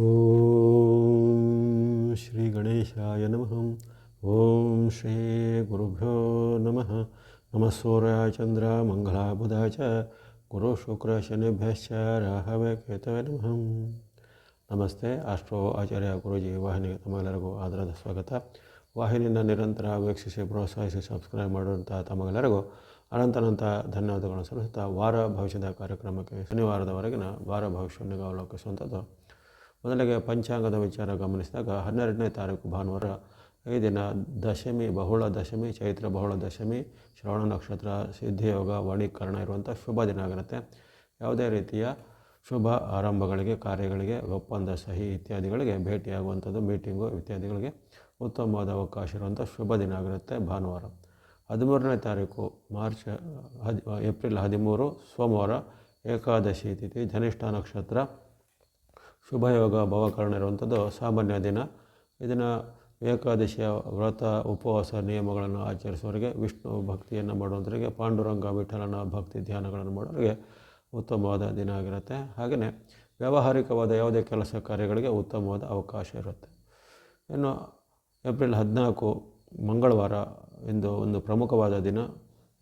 ಓಂ ಶ್ರೀ ಗಣೇಶಾಯ ನಮಃ. ಓಂ ಶ್ರೀ ಗುರುಭ್ಯೋ ನಮಃ. ನಮಃ ಸೂರ್ಯಾಯ ಚಂದ್ರ ಮಂಗಳಾಯ ಬುಧಾಯ ಚ ಗುರು ಶುಕ್ರ ಶನಿಭ್ಯಶ್ಚ ರಾಹವೇ ಕೇತವೇ ನಮಃ. ನಮಸ್ತೆ. ಆಸ್ಟ್ರೋ ಆಚಾರ್ಯ ಗುರೂಜಿ ವಾಹಿನಿಗೆ ತಮ್ಮೆಲ್ಲರಿಗೂ ಆದರದ ಸ್ವಾಗತ. ವಾಹಿನಿಯನ್ನು ನಿರಂತರ ವೀಕ್ಷಿಸಿ ಪ್ರೋತ್ಸಾಹಿಸಿ ಸಬ್ಸ್ಕ್ರೈಬ್ ಮಾಡುವಂಥ ತಮ್ಮೆಲ್ಲರಿಗೂ ಅನಂತ ಧನ್ಯವಾದಗಳನ್ನು ಸಲ್ಲಿಸುತ್ತಾ ವಾರ ಭವಿಷ್ಯದ ಕಾರ್ಯಕ್ರಮಕ್ಕೆ ಶನಿವಾರದವರೆಗಿನ ವಾರ ಭವಿಷ್ಯವನ್ನು ಅವಲೋಕಿಸುವಂಥದ್ದು. ಮೊದಲಿಗೆ ಪಂಚಾಂಗದ ವಿಚಾರ ಗಮನಿಸಿದಾಗ 12ನೇ ತಾರೀಕು ಭಾನುವಾರ, ಈ ದಿನ ದಶಮಿ, ಬಹುಳ ದಶಮಿ, ಚೈತ್ರ ಬಹುಳ ದಶಮಿ, ಶ್ರವಣ ನಕ್ಷತ್ರ, ಸಿದ್ಧಿಯೋಗ, ವಾಣಿಕರಣ ಇರುವಂಥ ಶುಭ ದಿನ ಆಗಿರುತ್ತೆ. ಯಾವುದೇ ರೀತಿಯ ಶುಭ ಆರಂಭಗಳಿಗೆ, ಕಾರ್ಯಗಳಿಗೆ, ಒಪ್ಪಂದ ಸಹಿ ಇತ್ಯಾದಿಗಳಿಗೆ ಭೇಟಿಯಾಗುವಂಥದ್ದು, ಮೀಟಿಂಗು ಇತ್ಯಾದಿಗಳಿಗೆ ಉತ್ತಮವಾದ ಅವಕಾಶ ಇರುವಂಥ ಶುಭ ದಿನ ಆಗಿರುತ್ತೆ ಭಾನುವಾರ. 13ನೇ ತಾರೀಕು ಏಪ್ರಿಲ್ 13 ಸೋಮವಾರ, ಏಕಾದಶಿ ತಿಥಿ, ಧನಿಷ್ಠ ನಕ್ಷತ್ರ, ಶುಭಯೋಗ, ಭವಕರಣ ಇರುವಂಥದ್ದು ಸಾಮಾನ್ಯ ದಿನ. ಇದನ್ನು ಏಕಾದಶಿಯ ವ್ರತ ಉಪವಾಸ ನಿಯಮಗಳನ್ನು ಆಚರಿಸುವವರಿಗೆ, ವಿಷ್ಣು ಭಕ್ತಿಯನ್ನು ಮಾಡುವಂಥವರಿಗೆ, ಪಾಂಡುರಂಗ ವಿಠಲನ ಭಕ್ತಿ ಧ್ಯಾನಗಳನ್ನು ಮಾಡೋರಿಗೆ ಉತ್ತಮವಾದ ದಿನ ಆಗಿರುತ್ತೆ. ಹಾಗೆಯೇ ವ್ಯಾವಹಾರಿಕವಾದ ಯಾವುದೇ ಕೆಲಸ ಕಾರ್ಯಗಳಿಗೆ ಉತ್ತಮವಾದ ಅವಕಾಶ ಇರುತ್ತೆ. ಇನ್ನು ಏಪ್ರಿಲ್ 14 ಮಂಗಳವಾರ, ಇಂದು ಒಂದು ಪ್ರಮುಖವಾದ ದಿನ.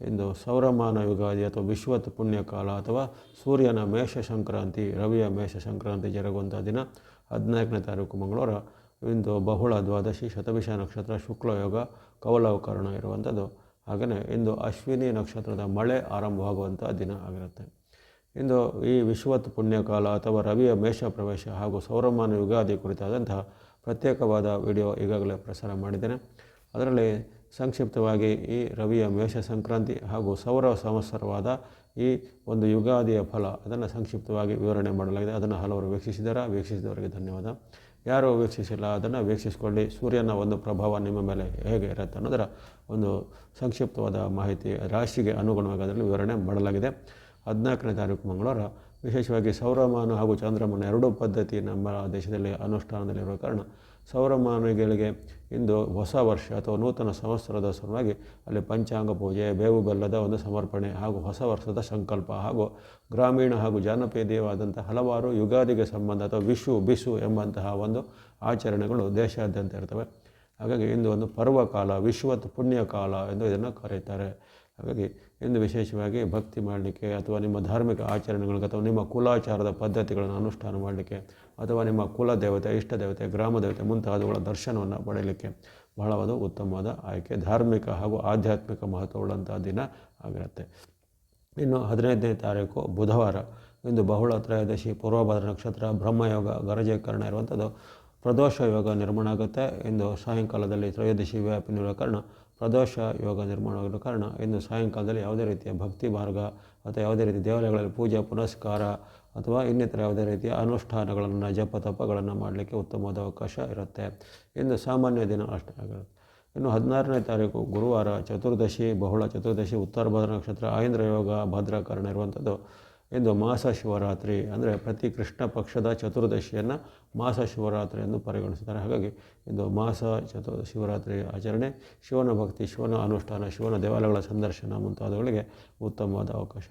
ಇಂದು ಸೌರಮಾನ ಯುಗಾದಿ ಅಥವಾ ವಿಶ್ವತ್ ಪುಣ್ಯಕಾಲ ಅಥವಾ ಸೂರ್ಯನ ಮೇಷ ಸಂಕ್ರಾಂತಿ, ರವಿಯ ಮೇಷ ಸಂಕ್ರಾಂತಿ ಜರುಗುವಂಥ ದಿನ 14ನೇ ತಾರೀಕು ಮಂಗಳವಾರ. ಇಂದು ಬಹುಳ ದ್ವಾದಶಿ, ಶತಭಿಷ ನಕ್ಷತ್ರ, ಶುಕ್ಲಯೋಗ, ಕೌಲವಕರಣ ಇರುವಂಥದ್ದು. ಹಾಗೆಯೇ ಇಂದು ಅಶ್ವಿನಿ ನಕ್ಷತ್ರದ ಮಳೆ ಆರಂಭವಾಗುವಂಥ ದಿನ ಆಗಿರುತ್ತೆ. ಇಂದು ಈ ವಿಶ್ವತ್ ಪುಣ್ಯಕಾಲ ಅಥವಾ ರವಿಯ ಮೇಷ ಪ್ರವೇಶ ಹಾಗೂ ಸೌರಮಾನ ಯುಗಾದಿ ಕುರಿತಾದಂತಹ ಪ್ರತ್ಯೇಕವಾದ ವಿಡಿಯೋ ಈಗಾಗಲೇ ಪ್ರಸಾರ ಮಾಡಿದ್ದೇನೆ. ಅದರಲ್ಲಿ ಸಂಕ್ಷಿಪ್ತವಾಗಿ ಈ ರವಿಯ ಮೇಷ ಸಂಕ್ರಾಂತಿ ಹಾಗೂ ಸೌರ ಸಂವತ್ಸರವಾದ ಈ ಒಂದು ಯುಗಾದಿಯ ಫಲ ಅದನ್ನು ಸಂಕ್ಷಿಪ್ತವಾಗಿ ವಿವರಣೆ ಮಾಡಲಾಗಿದೆ. ಅದನ್ನು ಹಲವರು ವೀಕ್ಷಿಸಿದವರಿಗೆ ಧನ್ಯವಾದ. ಯಾರು ವೀಕ್ಷಿಸಿಲ್ಲ ಅದನ್ನು ವೀಕ್ಷಿಸಿಕೊಳ್ಳಿ. ಸೂರ್ಯನ ಒಂದು ಪ್ರಭಾವ ನಿಮ್ಮ ಮೇಲೆ ಹೇಗೆ ಇರುತ್ತೆ ಅನ್ನೋದರ ಒಂದು ಸಂಕ್ಷಿಪ್ತವಾದ ಮಾಹಿತಿ ರಾಶಿಗೆ ಅನುಗುಣವಾಗಿ ಅದರಲ್ಲಿ ವಿವರಣೆ ಮಾಡಲಾಗಿದೆ. 14ನೇ ತಾರೀಕು ಮಂಗಳವಾರ ವಿಶೇಷವಾಗಿ ಸೌರಮಾನ ಹಾಗೂ ಚಂದ್ರಮಾನ ಎರಡೂ ಪದ್ಧತಿ ನಮ್ಮ ದೇಶದಲ್ಲಿ ಅನುಷ್ಠಾನದಲ್ಲಿರುವ ಕಾರಣ ಸೌರಮಾನಿಗಳಿಗೆ ಇಂದು ಹೊಸ ವರ್ಷ ಅಥವಾ ನೂತನ ಸಂವತ್ಸರದ ಸಲುವಾಗಿ ಅಲ್ಲಿ ಪಂಚಾಂಗ ಪೂಜೆ, ಬೇವು ಬೆಲ್ಲದ ಒಂದು ಸಮರ್ಪಣೆ ಹಾಗೂ ಹೊಸ ವರ್ಷದ ಸಂಕಲ್ಪ ಹಾಗೂ ಗ್ರಾಮೀಣ ಹಾಗೂ ಜಾನಪದೀಯವಾದಂಥ ಹಲವಾರು ಯುಗಾದಿಗೆ ಸಂಬಂಧ ಅಥವಾ ಬಿಸು ಎಂಬಂತಹ ಒಂದು ಆಚರಣೆಗಳು ದೇಶಾದ್ಯಂತ ಇರ್ತವೆ. ಹಾಗಾಗಿ ಇಂದು ಒಂದು ಪರ್ವಕಾಲ, ವಿಶ್ವತ್ ಪುಣ್ಯಕಾಲ ಎಂದು ಇದನ್ನು ಕರೆಯುತ್ತಾರೆ. ಹಾಗಾಗಿ ಇಂದು ವಿಶೇಷವಾಗಿ ಭಕ್ತಿ ಮಾಡಲಿಕ್ಕೆ ಅಥವಾ ನಿಮ್ಮ ಧಾರ್ಮಿಕ ಆಚರಣೆಗಳಿಗೆ ಅಥವಾ ನಿಮ್ಮ ಕುಲಾಚಾರದ ಪದ್ಧತಿಗಳನ್ನು ಅನುಷ್ಠಾನ ಮಾಡಲಿಕ್ಕೆ ಅಥವಾ ನಿಮ್ಮ ಕುಲ ದೇವತೆ, ಇಷ್ಟ ದೇವತೆ, ಗ್ರಾಮ ದೇವತೆ ಮುಂತಾದವುಗಳ ದರ್ಶನವನ್ನು ಪಡೆಯಲಿಕ್ಕೆ ಬಹಳವಾದ ಉತ್ತಮವಾದ ಆಯ್ಕೆ, ಧಾರ್ಮಿಕ ಹಾಗೂ ಆಧ್ಯಾತ್ಮಿಕ ಮಹತ್ವವುಳ್ಳಂಥ ದಿನ ಆಗಿರುತ್ತೆ. ಇನ್ನು 15ನೇ ತಾರೀಕು ಬುಧವಾರ, ಇಂದು ಬಹುಳ ತ್ರಯೋದಶಿ, ಪೂರ್ವಭದ್ರ ನಕ್ಷತ್ರ, ಬ್ರಹ್ಮಯೋಗ, ಗರಜೀಕರಣ ಇರುವಂಥದ್ದು. ಪ್ರದೋಷ ಯೋಗ ನಿರ್ಮಾಣ ಆಗುತ್ತೆ. ಇಂದು ಸಾಯಂಕಾಲದಲ್ಲಿ ತ್ರಯೋದಶಿ ವ್ಯಾಪಿನಿರುವ ಕಾರಣ ಪ್ರದೋಷ ಯೋಗ ನಿರ್ಮಾಣವಾಗಿರುವ ಕಾರಣ ಇಂದು ಸಾಯಂಕಾಲದಲ್ಲಿ ಯಾವುದೇ ರೀತಿಯ ಭಕ್ತಿ ಮಾರ್ಗ ಅಥವಾ ಯಾವುದೇ ರೀತಿಯ ದೇವಾಲಯಗಳಲ್ಲಿ ಪೂಜೆ ಪುನಸ್ಕಾರ ಅಥವಾ ಇನ್ನಿತರ ಯಾವುದೇ ರೀತಿಯ ಅನುಷ್ಠಾನಗಳನ್ನು, ಜಪ ತಪಗಳನ್ನು ಮಾಡಲಿಕ್ಕೆ ಉತ್ತಮವಾದ ಅವಕಾಶ ಇರುತ್ತೆ. ಇಂದು ಸಾಮಾನ್ಯ ದಿನ ಅಷ್ಟೇ ಆಗಿರುತ್ತೆ. ಇನ್ನು 16ನೇ ತಾರೀಕು ಗುರುವಾರ, ಚತುರ್ದಶಿ, ಬಹುಳ ಚತುರ್ದಶಿ, ಉತ್ತರ ಭದ್ರ ನಕ್ಷತ್ರ, ಆಯಂದ್ರ ಯೋಗ, ಭದ್ರಕರಣ ಇರುವಂಥದ್ದು. ಇಂದು ಮಾಸ ಶಿವರಾತ್ರಿ, ಅಂದರೆ ಪ್ರತಿ ಕೃಷ್ಣ ಪಕ್ಷದ ಚತುರ್ದಶಿಯನ್ನು ಮಾಸ ಶಿವರಾತ್ರಿ ಎಂದು ಪರಿಗಣಿಸುತ್ತಾರೆ. ಹಾಗಾಗಿ ಇಂದು ಮಾಸ ಶಿವರಾತ್ರಿ ಆಚರಣೆ, ಶಿವನ ಭಕ್ತಿ, ಶಿವನ ಅನುಷ್ಠಾನ, ಶಿವನ ದೇವಾಲಯಗಳ ಸಂದರ್ಶನ ಮುಂತಾದವುಗಳಿಗೆ ಉತ್ತಮವಾದ ಅವಕಾಶ.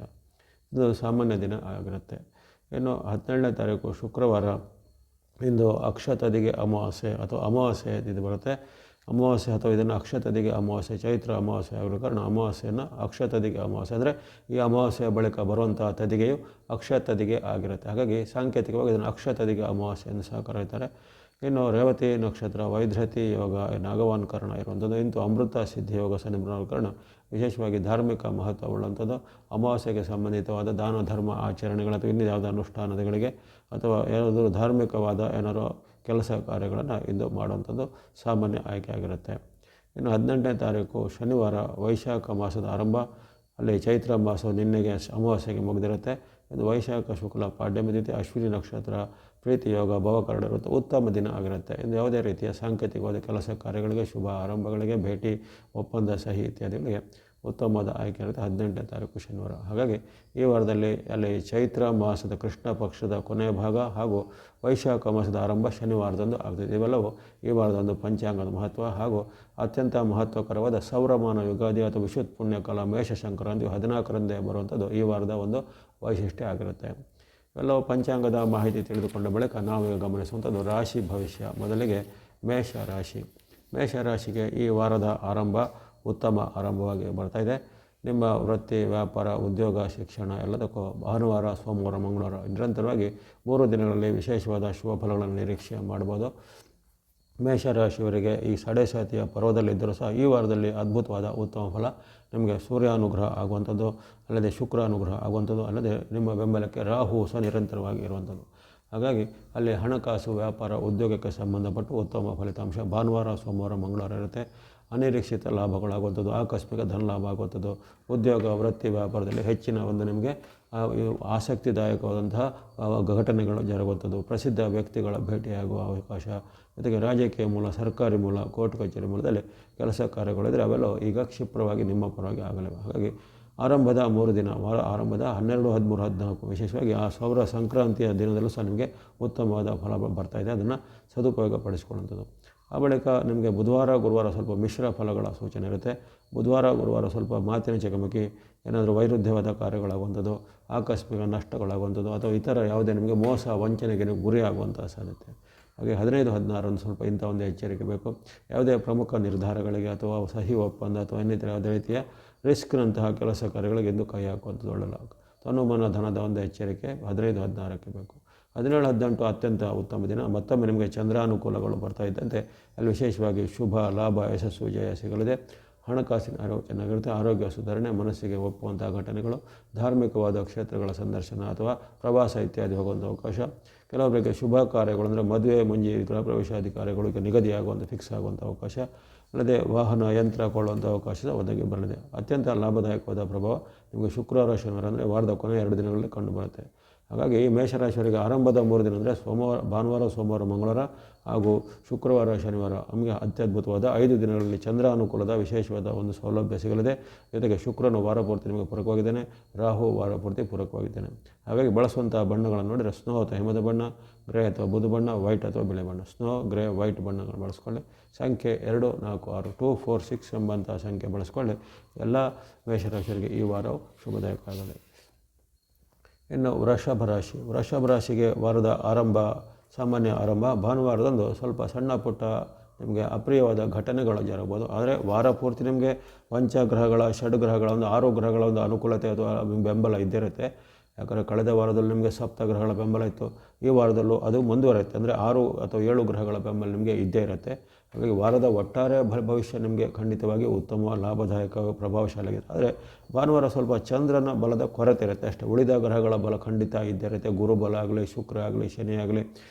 ಇದು ಸಾಮಾನ್ಯ ದಿನ ಆಗಿರುತ್ತೆ. ಇನ್ನು 17ನೇ ತಾರೀಕು ಶುಕ್ರವಾರ, ಇಂದು ಅಕ್ಷತದಿಗೆ ಅಮಾವಾಸ್ಯೆ ಅಥವಾ ಅಮಾವಾಸ್ಯೆ ಇದು ಬರುತ್ತೆ. ಅಮಾವಾಸ್ಯೆ ಅಥವಾ ಇದನ್ನು ಅಕ್ಷತದಿಗೆ ಅಮಾವಾಸ್ಯೆ, ಚೈತ್ರ ಅಮಾವಾಸ್ಯೆ ಆಗಿರೋ ಕಾರಣ ಅಮಾವಾಸ್ಯೆಯನ್ನು ಅಕ್ಷತದಿಗೆ ಅಮಾವಾಸ್ಯೆ, ಅಂದರೆ ಈ ಅಮಾವಾಸ್ಯೆಯ ಬಳಿಕ ಬರುವಂಥ ತದಿಗೆಯು ಅಕ್ಷತದಿಗೆ ಆಗಿರುತ್ತೆ. ಹಾಗಾಗಿ ಸಾಂಕೇತಿಕವಾಗಿ ಇದನ್ನು ಅಕ್ಷತದಿಗೆ ಅಮಾವಾಸ್ಯೆ ಎಂದು ಸಹ ಕರೆಯುತ್ತಾರೆ. ಇನ್ನು ರೇವತಿ ನಕ್ಷತ್ರ, ವೈದ್ಯತಿ ಯೋಗ, ನಾಗವಾನ್ಕರಣ ಇರುವಂಥದ್ದು. ಇಂದು ಅಮೃತ ಸಿದ್ಧಿ ಯೋಗ ನಿರ್ಮಾಣ ಕಾರಣ ವಿಶೇಷವಾಗಿ ಧಾರ್ಮಿಕ ಮಹತ್ವವುಳ್ಳಂಥದ್ದು. ಅಮಾವಾಸ್ಯೆಗೆ ಸಂಬಂಧಿತವಾದ ದಾನ ಧರ್ಮ ಆಚರಣೆಗಳು ಅಥವಾ ಇನ್ನೂ ಯಾವುದೇ ಅನುಷ್ಠಾನಗಳಿಗೆ ಅಥವಾ ಏನಾದರೂ ಧಾರ್ಮಿಕವಾದ ಏನಾದರೂ ಕೆಲಸ ಕಾರ್ಯಗಳನ್ನು ಇಂದು ಮಾಡುವಂಥದ್ದು ಸಾಮಾನ್ಯ ಆಯ್ಕೆ ಆಗಿರುತ್ತೆ. ಇನ್ನು 18ನೇ ತಾರೀಕು ಶನಿವಾರ, ವೈಶಾಖ ಮಾಸದ ಆರಂಭ. ಅಲ್ಲಿ ಚೈತ್ರ ಮಾಸವು ನಿನ್ನೆಗೆ ಅಮಾವಾಸ್ಯೆಗೆ ಮುಗಿದಿರುತ್ತೆ. ಇದು ವೈಶಾಖ ಶುಕ್ಲ ಪಾಡ್ಯಮಿ ತಿಥಿ, ಅಶ್ವಿನಿ ನಕ್ಷತ್ರ, ಪ್ರೀತಿ ಯೋಗ, ಭವಕರಣ ಇರುತ್ತೆ. ಉತ್ತಮ ದಿನ ಆಗಿರುತ್ತೆ. ಇಂದು ಯಾವುದೇ ರೀತಿಯ ಸಾಂಕೇತಿಕವಾದ ಕೆಲಸ ಕಾರ್ಯಗಳಿಗೆ, ಶುಭ ಆರಂಭಗಳಿಗೆ, ಭೇಟಿ, ಒಪ್ಪಂದ ಸಹಿ ಇತ್ಯಾದಿಗಳಿಗೆ ಉತ್ತಮವಾದ ಆಯ್ಕೆ ಇರುತ್ತೆ 18ನೇ ತಾರೀಕು ಶನಿವಾರ. ಹಾಗಾಗಿ ಈ ವಾರದಲ್ಲಿ ಅಲ್ಲಿ ಚೈತ್ರ ಮಾಸದ ಕೃಷ್ಣ ಪಕ್ಷದ ಕೊನೆಯ ಭಾಗ ಹಾಗೂ ವೈಶಾಖ ಮಾಸದ ಆರಂಭ ಶನಿವಾರದಂದು ಆಗ್ತದೆ. ಇವೆಲ್ಲವೂ ಈ ವಾರದಂದು ಪಂಚಾಂಗದ ಮಹತ್ವ ಹಾಗೂ ಅತ್ಯಂತ ಮಹತ್ವಕರವಾದ ಸೌರಮಾನ ಯುಗಾದಿ ಅಥವಾ ವಿಶ್ವತ್ ಪುಣ್ಯಕಾಲ ಮೇಷ ಸಂಕ್ರಾಂತಿ 14ರಂದೇ ಬರುವಂಥದ್ದು ಈ ವಾರದ ಒಂದು ವೈಶಿಷ್ಟ್ಯ ಆಗಿರುತ್ತೆ. ಎಲ್ಲವೂ ಪಂಚಾಂಗದ ಮಾಹಿತಿ ತಿಳಿದುಕೊಂಡ ಬಳಿಕ ನಾವು ಗಮನಿಸುವಂಥದ್ದು ರಾಶಿ ಭವಿಷ್ಯ. ಮೊದಲಿಗೆ ಮೇಷರಾಶಿ. ಮೇಷರಾಶಿಗೆ ಈ ವಾರದ ಆರಂಭ ಉತ್ತಮ ಆರಂಭವಾಗಿ ಬರ್ತಾಯಿದೆ. ನಿಮ್ಮ ವೃತ್ತಿ, ವ್ಯಾಪಾರ, ಉದ್ಯೋಗ, ಶಿಕ್ಷಣ ಎಲ್ಲದಕ್ಕೂ ಭಾನುವಾರ, ಸೋಮವಾರ, ಮಂಗಳವಾರ ನಿರಂತರವಾಗಿ 3 ದಿನಗಳಲ್ಲಿ ವಿಶೇಷವಾದ ಶುಭ ಫಲಗಳನ್ನು ನಿರೀಕ್ಷೆ ಮಾಡ್ಬೋದು. ಮೇಷರಾಶಿಯವರಿಗೆ ಈ ಸಾತಿಯ ಪರ್ವದಲ್ಲಿದ್ದರೂ ಸಹ ಈ ವಾರದಲ್ಲಿ ಅದ್ಭುತವಾದ ಉತ್ತಮ ಫಲ ನಿಮಗೆ ಸೂರ್ಯಾನುಗ್ರಹ ಆಗುವಂಥದ್ದು, ಅಲ್ಲದೆ ಶುಕ್ರಾನುಗ್ರಹ ಆಗುವಂಥದ್ದು, ಅಲ್ಲದೆ ನಿಮ್ಮ ಬೆಂಬಲಕ್ಕೆ ರಾಹು ಸಹ ನಿರಂತರವಾಗಿ ಇರುವಂಥದ್ದು. ಹಾಗಾಗಿ ಅಲ್ಲಿ ಹಣಕಾಸು, ವ್ಯಾಪಾರ, ಉದ್ಯೋಗಕ್ಕೆ ಸಂಬಂಧಪಟ್ಟು ಉತ್ತಮ ಫಲಿತಾಂಶ ಭಾನುವಾರ, ಸೋಮವಾರ, ಮಂಗಳವಾರ ಇರುತ್ತೆ. ಅನಿರೀಕ್ಷಿತ ಲಾಭಗಳಾಗುವಂಥದ್ದು, ಆಕಸ್ಮಿಕ ಧನ ಲಾಭ ಆಗುವಂಥದ್ದು, ಉದ್ಯೋಗ, ವೃತ್ತಿ, ವ್ಯಾಪಾರದಲ್ಲಿ ಹೆಚ್ಚಿನ ಒಂದು ನಿಮಗೆ ಆಸಕ್ತಿದಾಯಕವಾದಂತಹ ಘಟನೆಗಳು ಜರುಗುವಂಥದ್ದು, ಪ್ರಸಿದ್ಧ ವ್ಯಕ್ತಿಗಳ ಭೇಟಿಯಾಗುವ ಅವಕಾಶ, ಜೊತೆಗೆ ರಾಜಕೀಯ ಮೂಲ, ಸರ್ಕಾರಿ ಮೂಲ, ಕೋರ್ಟ್ ಕಚೇರಿ ಮೂಲದಲ್ಲಿ ಕೆಲಸ ಕಾರ್ಯಗಳಿದ್ದರೆ ಅವೆಲ್ಲವೂ ಈಗ ಕ್ಷಿಪ್ರವಾಗಿ ನಿಮ್ಮ ಪರವಾಗಿ ಆಗಲಿವೆ. ಹಾಗಾಗಿ ಆರಂಭದ 3 ದಿನ, ವಾರ ಆರಂಭದ 12, 13, 14 ವಿಶೇಷವಾಗಿ ಆ ಸೌರ ಸಂಕ್ರಾಂತಿಯ ದಿನದಲ್ಲೂ ಸಹ ನಿಮಗೆ ಉತ್ತಮವಾದ ಫಲ ಬರ್ತಾಯಿದೆ. ಅದನ್ನು ಸದುಪಯೋಗ ಪಡಿಸ್ಕೊಳ್ಳುವಂಥದ್ದು. ಆ ಬಳಿಕ ನಿಮಗೆ ಬುಧವಾರ, ಗುರುವಾರ ಸ್ವಲ್ಪ ಮಿಶ್ರ ಫಲಗಳ ಸೂಚನೆ ಇರುತ್ತೆ. ಬುಧವಾರ, ಗುರುವಾರ ಸ್ವಲ್ಪ ಮಾತಿನ ಚಕಮಕಿ, ಏನಾದರೂ ವೈರುಧ್ಯವಾದ ಕಾರ್ಯಗಳಾಗುವಂಥದ್ದು, ಆಕಸ್ಮಿಕ ನಷ್ಟಗಳಾಗುವಂಥದ್ದು, ಅಥವಾ ಇತರ ಯಾವುದೇ ನಿಮಗೆ ಮೋಸ, ವಂಚನೆಗೆ ನೀವು ಗುರಿಯಾಗುವಂಥ ಸಾಧ್ಯತೆ. ಹಾಗೆ 15, 16 ಸ್ವಲ್ಪ ಇಂಥ ಒಂದು ಎಚ್ಚರಿಕೆ ಬೇಕು. ಯಾವುದೇ ಪ್ರಮುಖ ನಿರ್ಧಾರಗಳಿಗೆ ಅಥವಾ ಸಹಿ ಒಪ್ಪಂದ ಅಥವಾ ಇನ್ನಿತರ ಯಾವುದೇ ರೀತಿಯ ರಿಸ್ಕ್ನಂತಹ ಕೆಲಸ ಕಾರ್ಯಗಳಿಗೆ ಎಂದು ಕೈ ಹಾಕುವಂಥದ್ದು ಒಳ್ಳೆಯಲ್ಲ. ತನುಮನ ಧನದ ಒಂದು ಎಚ್ಚರಿಕೆ 15, 16ಕ್ಕೆ ಬೇಕು. 17, 18 ಅತ್ಯಂತ ಉತ್ತಮ ದಿನ. ಮತ್ತೊಮ್ಮೆ ನಿಮಗೆ ಚಂದ್ರಾನುಕೂಲಗಳು ಬರ್ತಾ ಇದ್ದಂತೆ ಅಲ್ಲಿ ವಿಶೇಷವಾಗಿ ಶುಭ, ಲಾಭ, ಯಶಸ್ಸು, ಜಯ ಸಿಗಲಿದೆ. ಹಣಕಾಸಿನ ಆರೋಗ್ಯ ಚೆನ್ನಾಗಿರುತ್ತೆ. ಆರೋಗ್ಯ ಸುಧಾರಣೆ, ಮನಸ್ಸಿಗೆ ಒಪ್ಪುವಂಥ ಘಟನೆಗಳು, ಧಾರ್ಮಿಕವಾದ ಕ್ಷೇತ್ರಗಳ ಸಂದರ್ಶನ ಅಥವಾ ಪ್ರವಾಸ ಇತ್ಯಾದಿ ಹೋಗುವಂಥ ಅವಕಾಶ. ಕೆಲವರಿಗೆ ಶುಭ ಕಾರ್ಯಗಳು ಅಂದರೆ ಮದುವೆ, ಮುಂಜಿ, ಗೃಹ ಪ್ರವೇಶಾಧಿಕಾರಿಗಳಿಗೆ ನಿಗದಿಯಾಗುವಂಥ ಫಿಕ್ಸ್ ಆಗುವಂಥ ಅವಕಾಶ, ಅಲ್ಲದೆ ವಾಹನ, ಯಂತ್ರ ಕೊಳ್ಳುವಂಥ ಅವಕಾಶ ಒದಗಿ ಬರಲಿದೆ. ಅತ್ಯಂತ ಲಾಭದಾಯಕವಾದ ಪ್ರಭಾವ ನಿಮಗೆ ಶುಕ್ರವಾರ, ಶನಿವಾರ ಅಂದರೆ ವಾರದ ಕೊನೆಯ 2 ದಿನಗಳಲ್ಲಿ ಕಂಡುಬರುತ್ತೆ. ಹಾಗಾಗಿ ಈ ಮೇಷರಾಶಿಯವರಿಗೆ ಆರಂಭದ 3 ದಿನ ಅಂದರೆ ಭಾನುವಾರ, ಸೋಮವಾರ, ಮಂಗಳವಾರ ಹಾಗೂ ಶುಕ್ರವಾರ, ಶನಿವಾರ ನಮಗೆ ಅತ್ಯದ್ಭುತವಾದ 5 ದಿನಗಳಲ್ಲಿ ಚಂದ್ರ ಅನುಕೂಲದ ವಿಶೇಷವಾದ ಒಂದು ಸೌಲಭ್ಯ ಸಿಗಲಿದೆ. ಜೊತೆಗೆ ಶುಕ್ರನು ವಾರ ಪೂರ್ತಿ ನಿಮಗೆ ಪೂರಕವಾಗಿದ್ದಾನೆ, ರಾಹು ವಾರ ಪೂರ್ತಿ ಪೂರಕವಾಗಿದ್ದಾನೆ. ಹಾಗಾಗಿ ಬಳಸುವಂಥ ಬಣ್ಣಗಳನ್ನು ನೋಡಿದರೆ ಸ್ನೋ ಅಥವಾ ಹಿಮದ ಬಣ್ಣ, ಗ್ರೇ ಅಥವಾ ಬೂದು ಬಣ್ಣ, ವೈಟ್ ಅಥವಾ ಬಿಳಿ ಬಣ್ಣ, ಸ್ನೋ, ಗ್ರೇ, ವೈಟ್ ಬಣ್ಣಗಳನ್ನು ಬಳಸ್ಕೊಳ್ಳಿ. ಸಂಖ್ಯೆ 2, 4, 6, 2, 4, 6 ಎಂಬಂಥ ಸಂಖ್ಯೆ ಬಳಸ್ಕೊಳ್ಳಿ. ಎಲ್ಲ ಮೇಷರಾಶಿಯವರಿಗೆ ಈ ವಾರವು ಶುಭದಾಯಕ ಆಗಲಿ. ಇನ್ನು ವೃಷಭ ರಾಶಿ. ವೃಷಭ ರಾಶಿಗೆ ವಾರದ ಆರಂಭ ಸಾಮಾನ್ಯ ಆರಂಭ. ಭಾನುವಾರದಂದು ಸ್ವಲ್ಪ ಸಣ್ಣ ಪುಟ್ಟ ನಿಮಗೆ ಅಪ್ರಿಯವಾದ ಘಟನೆಗಳು ಜರಗಬಹುದು. ಆದರೆ ವಾರ ಪೂರ್ತಿ ನಿಮಗೆ ಪಂಚಗ್ರಹಗಳ, ಷಡ್ಗ್ರಹಗಳ ಒಂದು 6 ಗ್ರಹಗಳ ಒಂದು ಅನುಕೂಲತೆ ಅಥವಾ ಬೆಂಬಲ ಇದ್ದೇ ಇರುತ್ತೆ. ಯಾಕಂದರೆ ಕಳೆದ ವಾರದಲ್ಲಿ ನಿಮಗೆ ಸಪ್ತಗ್ರಹಗಳ ಬೆಂಬಲ ಇತ್ತು. ಈ ವಾರದಲ್ಲೂ ಅದು ಮುಂದುವರೆಯುತ್ತೆ. ಅಂದರೆ 6 ಅಥವಾ 7 ಗ್ರಹಗಳ ಬೆಂಬಲ ನಿಮಗೆ ಇದ್ದೇ ಇರುತ್ತೆ. ಹಾಗಾಗಿ ವಾರದ ಒಟ್ಟಾರೆ ಭವಿಷ್ಯ ನಿಮಗೆ ಖಂಡಿತವಾಗಿ ಉತ್ತಮ, ಲಾಭದಾಯಕ, ಪ್ರಭಾವಶಾಲಿಯಾಗಿದೆ. ಆದರೆ ಭಾನುವಾರ ಸ್ವಲ್ಪ ಚಂದ್ರನ ಬಲದ ಕೊರತೆ ಇರುತ್ತೆ ಅಷ್ಟೇ. ಉಳಿದ ಗ್ರಹಗಳ ಬಲ ಖಂಡಿತ ಇದ್ದೇ ಇರುತ್ತೆ. ಗುರುಬಲ ಆಗಲಿ, ಶುಕ್ರ ಆಗಲಿ, ಶನಿ ಆಗಲಿ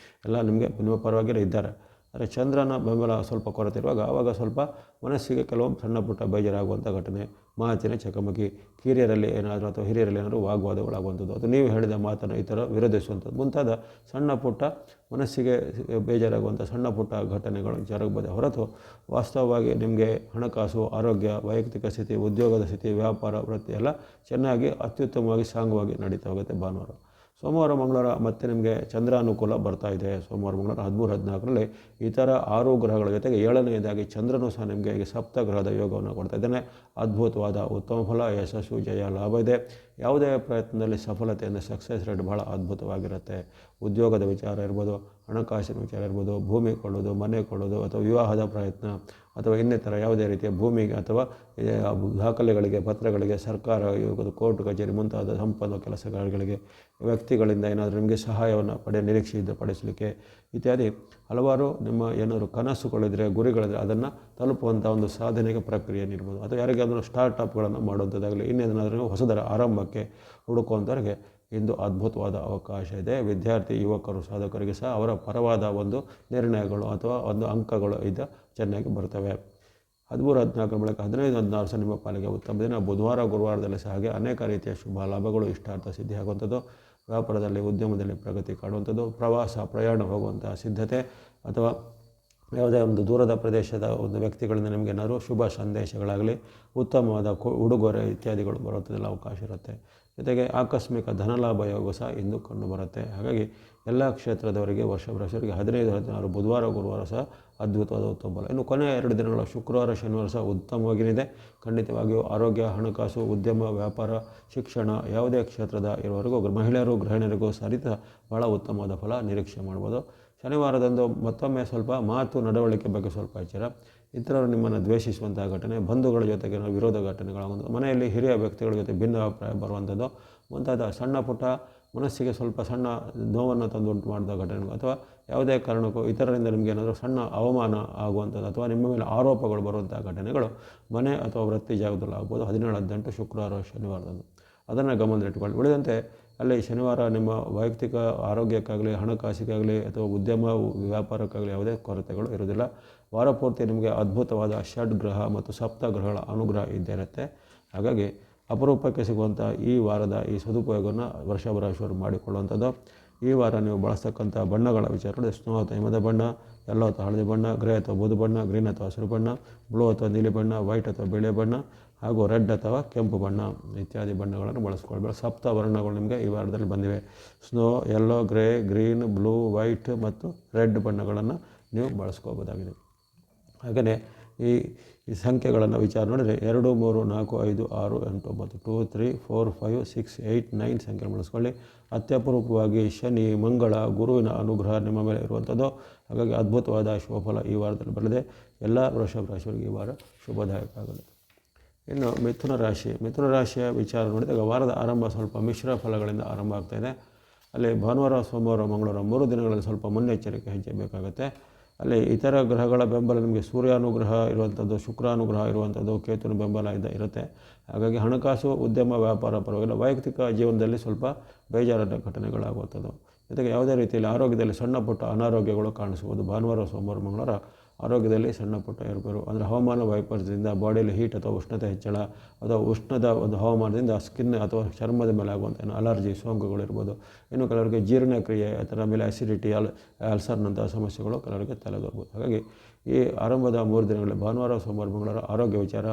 ಎಲ್ಲ ನಿಮಗೆ ನಿಮ್ಮ ಪರವಾಗಿಯೇ ಇದ್ದಾರೆ. ಆದರೆ ಚಂದ್ರನ ಬೆಂಬಲ ಸ್ವಲ್ಪ ಕೊರತೆ ಇರುವಾಗ ಆವಾಗ ಸ್ವಲ್ಪ ಮನಸ್ಸಿಗೆ ಕೆಲವೊಂದು ಸಣ್ಣ ಪುಟ್ಟ ಬೇಜಾರಾಗುವಂಥ ಘಟನೆ, ಮಾತಿನ ಚಕಮಕಿ, ಕಿರಿಯರಲ್ಲಿ ಏನಾದರೂ ಅಥವಾ ಹಿರಿಯರಲ್ಲಿ ಏನಾದರೂ ವಾಗ್ವಾದಗಳಾಗುವಂಥದ್ದು, ಅಥವಾ ನೀವು ಹೇಳಿದ ಮಾತನ್ನು ಈ ಥರ ವಿರೋಧಿಸುವಂಥದ್ದು ಮುಂತಾದ ಸಣ್ಣ ಪುಟ್ಟ ಮನಸ್ಸಿಗೆ ಬೇಜಾರಾಗುವಂಥ ಸಣ್ಣ ಪುಟ್ಟ ಘಟನೆಗಳು ಜರಗಬಹುದು. ಹೊರತು ವಾಸ್ತವವಾಗಿ ನಿಮಗೆ ಹಣಕಾಸು, ಆರೋಗ್ಯ, ವೈಯಕ್ತಿಕ ಸ್ಥಿತಿ, ಉದ್ಯೋಗದ ಸ್ಥಿತಿ, ವ್ಯಾಪಾರ, ವೃತ್ತಿ ಎಲ್ಲ ಚೆನ್ನಾಗಿ ಅತ್ಯುತ್ತಮವಾಗಿ ಸಾಂಗವಾಗಿ ನಡೀತಾ ಹೋಗುತ್ತೆ ಭಾನುವಾರ. ಸೋಮವಾರ, ಮಂಗಳವಾರ ಮತ್ತೆ ನಿಮಗೆ ಚಂದ್ರಾನುಕೂಲ ಬರ್ತಾ ಇದೆ. ಸೋಮವಾರ, ಮಂಗಳವಾರ 13, 14ರಲ್ಲಿ ಇತರ 6 ಗ್ರಹಗಳ ಜೊತೆಗೆ 7ನೇದಾಗಿ ಚಂದ್ರನು ಸಹ ನಿಮಗೆ ಈಗ ಸಪ್ತಗ್ರಹದ ಯೋಗವನ್ನು ಕೊಡ್ತಾ ಇದ್ದಾನೆ. ಅದ್ಭುತವಾದ ಉತ್ತಮ ಫಲ, ಯಶಸ್ಸು, ಜಯ, ಲಾಭ ಇದೆ. ಯಾವುದೇ ಪ್ರಯತ್ನದಲ್ಲಿ ಸಫಲತೆಯಿಂದ ಸಕ್ಸಸ್ ರೇಟ್ ಭಾಳ ಅದ್ಭುತವಾಗಿರುತ್ತೆ. ಉದ್ಯೋಗದ ವಿಚಾರ ಇರ್ಬೋದು, ಹಣಕಾಸಿನ ವಿಚಾರ ಇರ್ಬೋದು, ಭೂಮಿ ಕೊಳ್ಳೋದು, ಮನೆ ಕೊಳ್ಳೋದು, ಅಥವಾ ವಿವಾಹದ ಪ್ರಯತ್ನ, ಅಥವಾ ಇನ್ನಿತರ ಯಾವುದೇ ರೀತಿಯ ಭೂಮಿಗೆ ಅಥವಾ ದಾಖಲೆಗಳಿಗೆ, ಪತ್ರಗಳಿಗೆ, ಸರ್ಕಾರ, ಕೋರ್ಟ್ ಕಚೇರಿ ಮುಂತಾದ ಸಂಪನ್ನ ಕೆಲಸಗಳಿಗೆ, ವ್ಯಕ್ತಿಗಳಿಂದ ಏನಾದರೂ ನಿಮಗೆ ಸಹಾಯವನ್ನು ನಿರೀಕ್ಷೆ ಇದ್ದ ಪಡಿಸಲಿಕ್ಕೆ ಇತ್ಯಾದಿ ಹಲವಾರು ನಿಮ್ಮ ಏನಾದರೂ ಕನಸುಗಳಿದ್ದರೆ, ಗುರಿಗಳಿದ್ರೆ ಅದನ್ನು ತಲುಪುವಂಥ ಒಂದು ಸಾಧನೆಗೆ ಪ್ರಕ್ರಿಯೆ ನೀಡ್ಬೋದು. ಅಥವಾ ಯಾರಿಗಾದರೂ ಸ್ಟಾರ್ಟಪ್ಗಳನ್ನು ಮಾಡುವಂಥದ್ದಾಗಲಿ, ಇನ್ನೇನಾದರೂ ಹೊಸದರ ಆರಂಭಕ್ಕೆ ಹುಡುಕುವಂಥವ್ರಿಗೆ ಇಂದು ಅದ್ಭುತವಾದ ಅವಕಾಶ ಇದೆ. ವಿದ್ಯಾರ್ಥಿ, ಯುವಕರು, ಸಾಧಕರಿಗೆ ಸಹ ಅವರ ಪರವಾದ ಒಂದು ನಿರ್ಣಯಗಳು ಅಥವಾ ಒಂದು ಅಂಕಗಳು ಚೆನ್ನಾಗಿ ಬರ್ತವೆ. 13, 14 ಬಳಿಕ 15, 16 ಸಹ ನಿಮ್ಮ ಪಾಲಿಗೆ ಉತ್ತಮ ದಿನ. ಬುಧವಾರ, ಗುರುವಾರದಲ್ಲಿ ಸಹ ಹಾಗೆ ಅನೇಕ ರೀತಿಯ ಶುಭ ಲಾಭಗಳು, ಇಷ್ಟಾರ್ಥ ಸಿದ್ಧಿ ಆಗುವಂಥದ್ದು, ವ್ಯಾಪಾರದಲ್ಲಿ, ಉದ್ಯಮದಲ್ಲಿ ಪ್ರಗತಿ ಕಾಣುವಂಥದ್ದು, ಪ್ರವಾಸ, ಪ್ರಯಾಣ ಹೋಗುವಂಥ ಸಿದ್ಧತೆ, ಅಥವಾ ಯಾವುದೇ ಒಂದು ದೂರದ ಪ್ರದೇಶದ ಒಂದು ವ್ಯಕ್ತಿಗಳಿಂದ ನಿಮಗೆ ಏನಾದರೂ ಶುಭ ಸಂದೇಶಗಳಾಗಲಿ, ಉತ್ತಮವಾದ ಉಡುಗೊರೆ ಇತ್ಯಾದಿಗಳು ಬರುವಂಥದ್ದೆಲ್ಲ ಅವಕಾಶ ಇರುತ್ತೆ. ಜೊತೆಗೆ ಆಕಸ್ಮಿಕ ಧನಲಾಭ ಯೋಗ ಸಹ ಇಂದು ಕಂಡುಬರುತ್ತೆ. ಹಾಗಾಗಿ ಎಲ್ಲ ಕ್ಷೇತ್ರದವರಿಗೆ ವೃಷಭ ರಾಶಿಯವರಿಗೆ 15, 16 ಬುಧವಾರ ಗುರುವಾರ ಸಹ ಅದ್ಭುತವಾದ ಉತ್ತಮ ಫಲ. ಇನ್ನು ಕೊನೆಯ 2 ದಿನಗಳ ಶುಕ್ರವಾರ ಶನಿವಾರ ಸಹ ಉತ್ತಮವಾಗಿರಿದೆ. ಖಂಡಿತವಾಗಿಯೂ ಆರೋಗ್ಯ, ಹಣಕಾಸು, ಉದ್ಯಮ, ವ್ಯಾಪಾರ, ಶಿಕ್ಷಣ ಯಾವುದೇ ಕ್ಷೇತ್ರದ ಇರುವವರೆಗೂ ಮಹಿಳೆಯರು ಗೃಹಿಣಿಯರಿಗೂ ಸಹಿತ ಬಹಳ ಉತ್ತಮವಾದ ಫಲ ನಿರೀಕ್ಷೆ ಮಾಡ್ಬೋದು. ಶನಿವಾರದಂದು ಮತ್ತೊಮ್ಮೆ ಸ್ವಲ್ಪ ಮಾತು ನಡವಳಿಕೆ ಬಗ್ಗೆ ಸ್ವಲ್ಪ ಎಚ್ಚರ. ಇತರರು ನಿಮ್ಮನ್ನು ದ್ವೇಷಿಸುವಂತಹ ಘಟನೆ, ಬಂಧುಗಳ ಜೊತೆಗೆ ವಿರೋಧ ಘಟನೆಗಳಾಗುವುದು, ಮನೆಯಲ್ಲಿ ಹಿರಿಯ ವ್ಯಕ್ತಿಗಳ ಜೊತೆ ಭಿನ್ನ ಅಭಿಪ್ರಾಯ ಬರುವಂಥದ್ದು ಮುಂತಾದ ಸಣ್ಣ ಪುಟ್ಟ ಮನಸ್ಸಿಗೆ ಸ್ವಲ್ಪ ಸಣ್ಣ ನೋವನ್ನು ತಂದುಂಟು ಮಾಡಿದ ಘಟನೆಗಳು, ಅಥವಾ ಯಾವುದೇ ಕಾರಣಕ್ಕೂ ಇತರರಿಂದ ನಿಮಗೆ ಏನಾದರೂ ಸಣ್ಣ ಅವಮಾನ ಆಗುವಂಥದ್ದು ಅಥವಾ ನಿಮ್ಮ ಮೇಲೆ ಆರೋಪಗಳು ಬರುವಂಥ ಘಟನೆಗಳು ಮನೆ ಅಥವಾ ವೃತ್ತಿ ಜಾಗದಲ್ಲಿ ಆಗ್ಬೋದು. 17-18 ಶುಕ್ರವಾರ ಶನಿವಾರದಂದು ಅದನ್ನು ಗಮನದಲ್ಲಿಟ್ಟುಕೊಳ್ಳಿ. ಉಳಿದಂತೆ ಅಲ್ಲಿ ಶನಿವಾರ ನಿಮ್ಮ ವೈಯಕ್ತಿಕ ಆರೋಗ್ಯಕ್ಕಾಗಲಿ, ಹಣಕಾಸಿಗಾಗಲಿ ಅಥವಾ ಉದ್ಯಮ ವ್ಯಾಪಾರಕ್ಕಾಗಲಿ ಯಾವುದೇ ಕೊರತೆಗಳು ಇರುವುದಿಲ್ಲ. ವಾರ ಪೂರ್ತಿ ನಿಮಗೆ ಅದ್ಭುತವಾದ ಷಡ್ಗ್ರಹ ಮತ್ತು ಸಪ್ತಗ್ರಹಗಳ ಅನುಗ್ರಹ ಇದ್ದೇ ಇರುತ್ತೆ. ಹಾಗಾಗಿ ಅಪರೂಪಕ್ಕೆ ಸಿಗುವಂಥ ಈ ವಾರದ ಈ ಸದುಪಯೋಗವನ್ನು ವೃಷಭ ರಾಶಿಯವರು ಮಾಡಿಕೊಳ್ಳುವಂಥದ್ದು. ಈ ವಾರ ನೀವು ಬಳಸ್ತಕ್ಕಂಥ ಬಣ್ಣಗಳ ವಿಚಾರ ನೋಡಿ, ಸ್ನೋ ಅಥವಾ ಹಿಮದ ಬಣ್ಣ, ಯೆಲ್ಲೋ ಅಥವಾ ಹಳದಿ ಬಣ್ಣ, ಗ್ರೇ ಅಥವಾ ಬೂದು ಬಣ್ಣ, ಗ್ರೀನ್ ಅಥವಾ ಹಸಿರು ಬಣ್ಣ, ಬ್ಲೂ ಅಥವಾ ನೀಲಿ ಬಣ್ಣ, ವೈಟ್ ಅಥವಾ ಬಿಳಿ ಬಣ್ಣ ಹಾಗೂ ರೆಡ್ ಅಥವಾ ಕೆಂಪು ಬಣ್ಣ ಇತ್ಯಾದಿ ಬಣ್ಣಗಳನ್ನು ಬಳಸ್ಕೊಳ್ಬೇಕು. ಸಪ್ತ ವರ್ಣಗಳು ನಿಮಗೆ ಈ ವಾರದಲ್ಲಿ ಬಂದಿವೆ. Snow, yellow, grey, green, blue, white ಮತ್ತು ರೆಡ್ ಬಣ್ಣಗಳನ್ನು ನೀವು ಬಳಸ್ಕೋಬೋದಾಗಿದೆ. ಹಾಗೆಯೇ ಈ ಸಂಖ್ಯೆಗಳನ್ನು ವಿಚಾರ ನೋಡಿದರೆ 2, 3, 4, 5, 6, 8, 9 2, 3, 4, 5, 6, 8, 9 ಸಂಖ್ಯೆ ಬಳಸ್ಕೊಳ್ಳಿ. ಅತ್ಯಪರೂಪವಾಗಿ ಶನಿ, ಮಂಗಳ, ಗುರುವಿನ ಅನುಗ್ರಹ ನಿಮ್ಮ ಮೇಲೆ ಇರುವಂಥದ್ದು. ಹಾಗಾಗಿ ಅದ್ಭುತವಾದ ಶುಭಫಲ ಈ ವಾರದಲ್ಲಿ ಬರಲಿದೆ. ಎಲ್ಲ ವೃಷಭ ರಾಶಿಯವರಿಗೆ ಈ ವಾರ ಶುಭದಾಯಕ ಆಗಲಿ. ಇನ್ನು ಮಿಥುನ ರಾಶಿಯ ವಿಚಾರ ನೋಡಿದಾಗ ವಾರದ ಆರಂಭ ಸ್ವಲ್ಪ ಮಿಶ್ರ ಫಲಗಳಿಂದ ಆರಂಭ ಆಗ್ತಾಯಿದೆ. ಅಲ್ಲಿ ಭಾನುವಾರ, ಸೋಮವಾರ, ಮಂಗಳವಾರ 3 ದಿನಗಳಲ್ಲಿ ಸ್ವಲ್ಪ ಮುನ್ನೆಚ್ಚರಿಕೆ ಹೆಜ್ಜೆ ಬೇಕಾಗುತ್ತೆ. ಅಲ್ಲಿ ಇತರ ಗ್ರಹಗಳ ಬೆಂಬಲ ನಿಮಗೆ ಸೂರ್ಯಾನುಗ್ರಹ ಇರುವಂಥದ್ದು, ಶುಕ್ರಾನುಗ್ರಹ ಇರುವಂಥದ್ದು, ಕೇತುನ ಬೆಂಬಲ ಇರುತ್ತೆ. ಹಾಗಾಗಿ ಹಣಕಾಸು, ಉದ್ಯಮ, ವ್ಯಾಪಾರ ಪರವಾಗಿಲ್ಲ. ವೈಯಕ್ತಿಕ ಜೀವನದಲ್ಲಿ ಸ್ವಲ್ಪ ಬೇಜಾರಾದ ಘಟನೆಗಳಾಗುವಂಥದ್ದು. ಜೊತೆಗೆ ಯಾವುದೇ ರೀತಿಯಲ್ಲಿ ಆರೋಗ್ಯದಲ್ಲಿ ಸಣ್ಣ ಪುಟ್ಟ ಅನಾರೋಗ್ಯಗಳು ಕಾಣಿಸ್ಬೋದು. ಭಾನುವಾರ, ಸೋಮವಾರ, ಮಂಗಳವಾರ ಆರೋಗ್ಯದಲ್ಲಿ ಸಣ್ಣ ಪುಟ್ಟ ಏರುಪೇರು ಅಂದರೆ ಹವಾಮಾನ ವೈಪರೀತ್ಯದಿಂದ ಬಾಡಿಯಲ್ಲಿ ಹೀಟ್ ಅಥವಾ ಉಷ್ಣತೆ ಹೆಚ್ಚಳ ಅಥವಾ ಉಷ್ಣದ ಒಂದು ಹವಾಮಾನದಿಂದ ಸ್ಕಿನ್ ಅಥವಾ ಚರ್ಮದ ಮೇಲೆ ಆಗುವಂಥ ಅಲರ್ಜಿ ಸೋಂಕುಗಳಿರ್ಬೋದು. ಇನ್ನು ಕೆಲವರಿಗೆ ಜೀರ್ಣಕ್ರಿಯೆ ಅದರ ಮೇಲೆ ಅಸಿಡಿಟಿ, ಅಲ್ಸರ್ನಂತಹ ಸಮಸ್ಯೆಗಳು ಕೆಲವರಿಗೆ ತಲೆದೋರ್ಬೋದು. ಹಾಗಾಗಿ ಈ ಆರಂಭದ 3 ದಿನಗಳಲ್ಲಿ ಭಾನುವಾರ, ಸೋಮವಾರ, ಮಂಗಳವಾರ ಆರೋಗ್ಯ ವಿಚಾರ,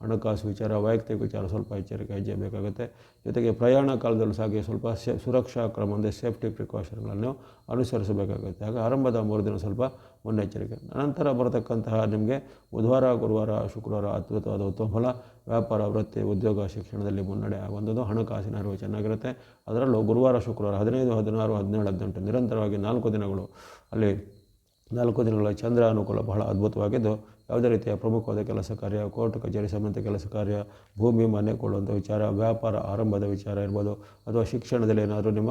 ಹಣಕಾಸು ವಿಚಾರ, ವೈಯಕ್ತಿಕ ವಿಚಾರ ಸ್ವಲ್ಪ ಎಚ್ಚರಿಕೆ ಹೆಜ್ಜೆ ಬೇಕಾಗುತ್ತೆ. ಜೊತೆಗೆ ಪ್ರಯಾಣ ಕಾಲದಲ್ಲೂ ಸಾಗಿ ಸ್ವಲ್ಪ ಸುರಕ್ಷಾ ಕ್ರಮ ಅಂದರೆ ಸೇಫ್ಟಿ ಪ್ರಿಕಾಷನ್ಗಳನ್ನು ಅನುಸರಿಸಬೇಕಾಗುತ್ತೆ. ಹಾಗೆ ಆರಂಭದ 3 ದಿನ ಸ್ವಲ್ಪ ಮುನ್ನೆಚ್ಚರಿಕೆ. ನಂತರ ಬರತಕ್ಕಂತಹ ನಿಮಗೆ ಬುಧವಾರ, ಗುರುವಾರ, ಶುಕ್ರವಾರ ಅದ್ಭುತವಾದ ಉತ್ತಮ ಫಲ. ವ್ಯಾಪಾರ, ವೃತ್ತಿ, ಉದ್ಯೋಗ, ಶಿಕ್ಷಣದಲ್ಲಿ ಮುನ್ನಡೆ ಆಗುವಂಥದ್ದು. ಹಣಕಾಸಿನ ಅರಿವು ಚೆನ್ನಾಗಿರುತ್ತೆ. ಅದರಲ್ಲೂ ಗುರುವಾರ, ಶುಕ್ರವಾರ 15, 16, 17, 18 ನಿರಂತರವಾಗಿ 4 ದಿನಗಳು ಅಲ್ಲಿ 4 ದಿನಗಳ ಚಂದ್ರ ಅನುಕೂಲ ಬಹಳ ಅದ್ಭುತವಾಗಿದ್ದು, ಯಾವುದೇ ರೀತಿಯ ಪ್ರಮುಖವಾದ ಕೆಲಸ ಕಾರ್ಯ, ಕೋರ್ಟ್ ಕಚೇರಿ ಸಂಬಂಧ ಕೆಲಸ ಕಾರ್ಯ, ಭೂಮಿ ಮನೆ ಕೊಳ್ಳುವಂಥ ವಿಚಾರ, ವ್ಯಾಪಾರ ಆರಂಭದ ವಿಚಾರ ಇರ್ಬೋದು, ಅಥವಾ ಶಿಕ್ಷಣದಲ್ಲಿ ಏನಾದರೂ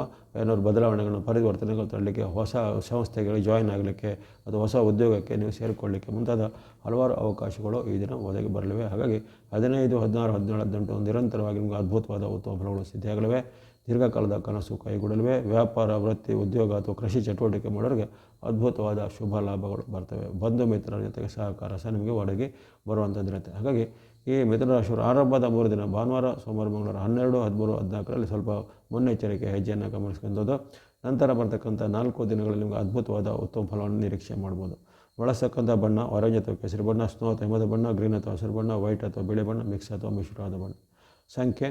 ಬದಲಾವಣೆಗಳನ್ನು ಪರಿವರ್ತನೆಗಳು ತರಲಿಕ್ಕೆ, ಹೊಸ ಸಂಸ್ಥೆಗಳಿಗೆ ಜಾಯಿನ್ ಆಗಲಿಕ್ಕೆ ಅಥವಾ ಹೊಸ ಉದ್ಯೋಗಕ್ಕೆ ನೀವು ಸೇರಿಕೊಳ್ಳಲಿಕ್ಕೆ ಮುಂತಾದ ಹಲವಾರು ಅವಕಾಶಗಳು ಈ ದಿನ ಒದಗಿ ಬರಲಿವೆ. ಹಾಗಾಗಿ 15, 16, 17, 18 ನಿರಂತರವಾಗಿ ನಿಮಗೆ ಅದ್ಭುತವಾದ ಉತ್ತಮ ಫಲಗಳು ಸಿದ್ಧಿಯಾಗಲಿವೆ. ದೀರ್ಘಕಾಲದ ಕನಸು ಕೈಗೂಡಲಿವೆ. ವ್ಯಾಪಾರ, ವೃತ್ತಿ, ಉದ್ಯೋಗ ಅಥವಾ ಕೃಷಿ ಚಟುವಟಿಕೆ ಮಾಡೋರಿಗೆ ಅದ್ಭುತವಾದ ಶುಭ ಲಾಭಗಳು ಬರ್ತವೆ. ಬಂಧು ಮಿತ್ರರ ಜೊತೆಗೆ ಸಹಕಾರ ಸಹ ನಿಮಗೆ ಒದಗಿ ಬರುವಂಥದ್ದಿರುತ್ತೆ. ಹಾಗಾಗಿ ಈ ಮಿಥುನ ರಾಶಿಯವರು ಆರಂಭದ 3 ದಿನ ಭಾನುವಾರ, ಸೋಮವಾರ, ಮಂಗಳವಾರ 12, 13, 14ರಲ್ಲಿ ಸ್ವಲ್ಪ ಮುನ್ನೆಚ್ಚರಿಕೆ ಹೆಜ್ಜೆಯನ್ನು ಗಮನಿಸ್ಕೊಂಥದ್ದು. ನಂತರ ಬರ್ತಕ್ಕಂಥ 4 ದಿನಗಳಲ್ಲಿ ನಿಮಗೆ ಅದ್ಭುತವಾದ ಉತ್ತಮ ಫಲವನ್ನು ನಿರೀಕ್ಷೆ ಮಾಡ್ಬೋದು. ಬಳಸ್ತಕ್ಕಂಥ ಬಣ್ಣ ಆರೆಂಜ್ ಅಥವಾ ಕೇಸರಿ ಬಣ್ಣ, ಸ್ನೋ ಅಥವಾ ಹಿಮದ ಬಣ್ಣ, ಗ್ರೀನ್ ಅಥವಾ ಹಸಿರು ಬಣ್ಣ, ವೈಟ್ ಅಥವಾ ಬಿಳಿ ಬಣ್ಣ, ಮಿಕ್ಸ್ ಅಥವಾ ಮಿಶ್ರವಾದ ಬಣ್ಣ. ಸಂಖ್ಯೆ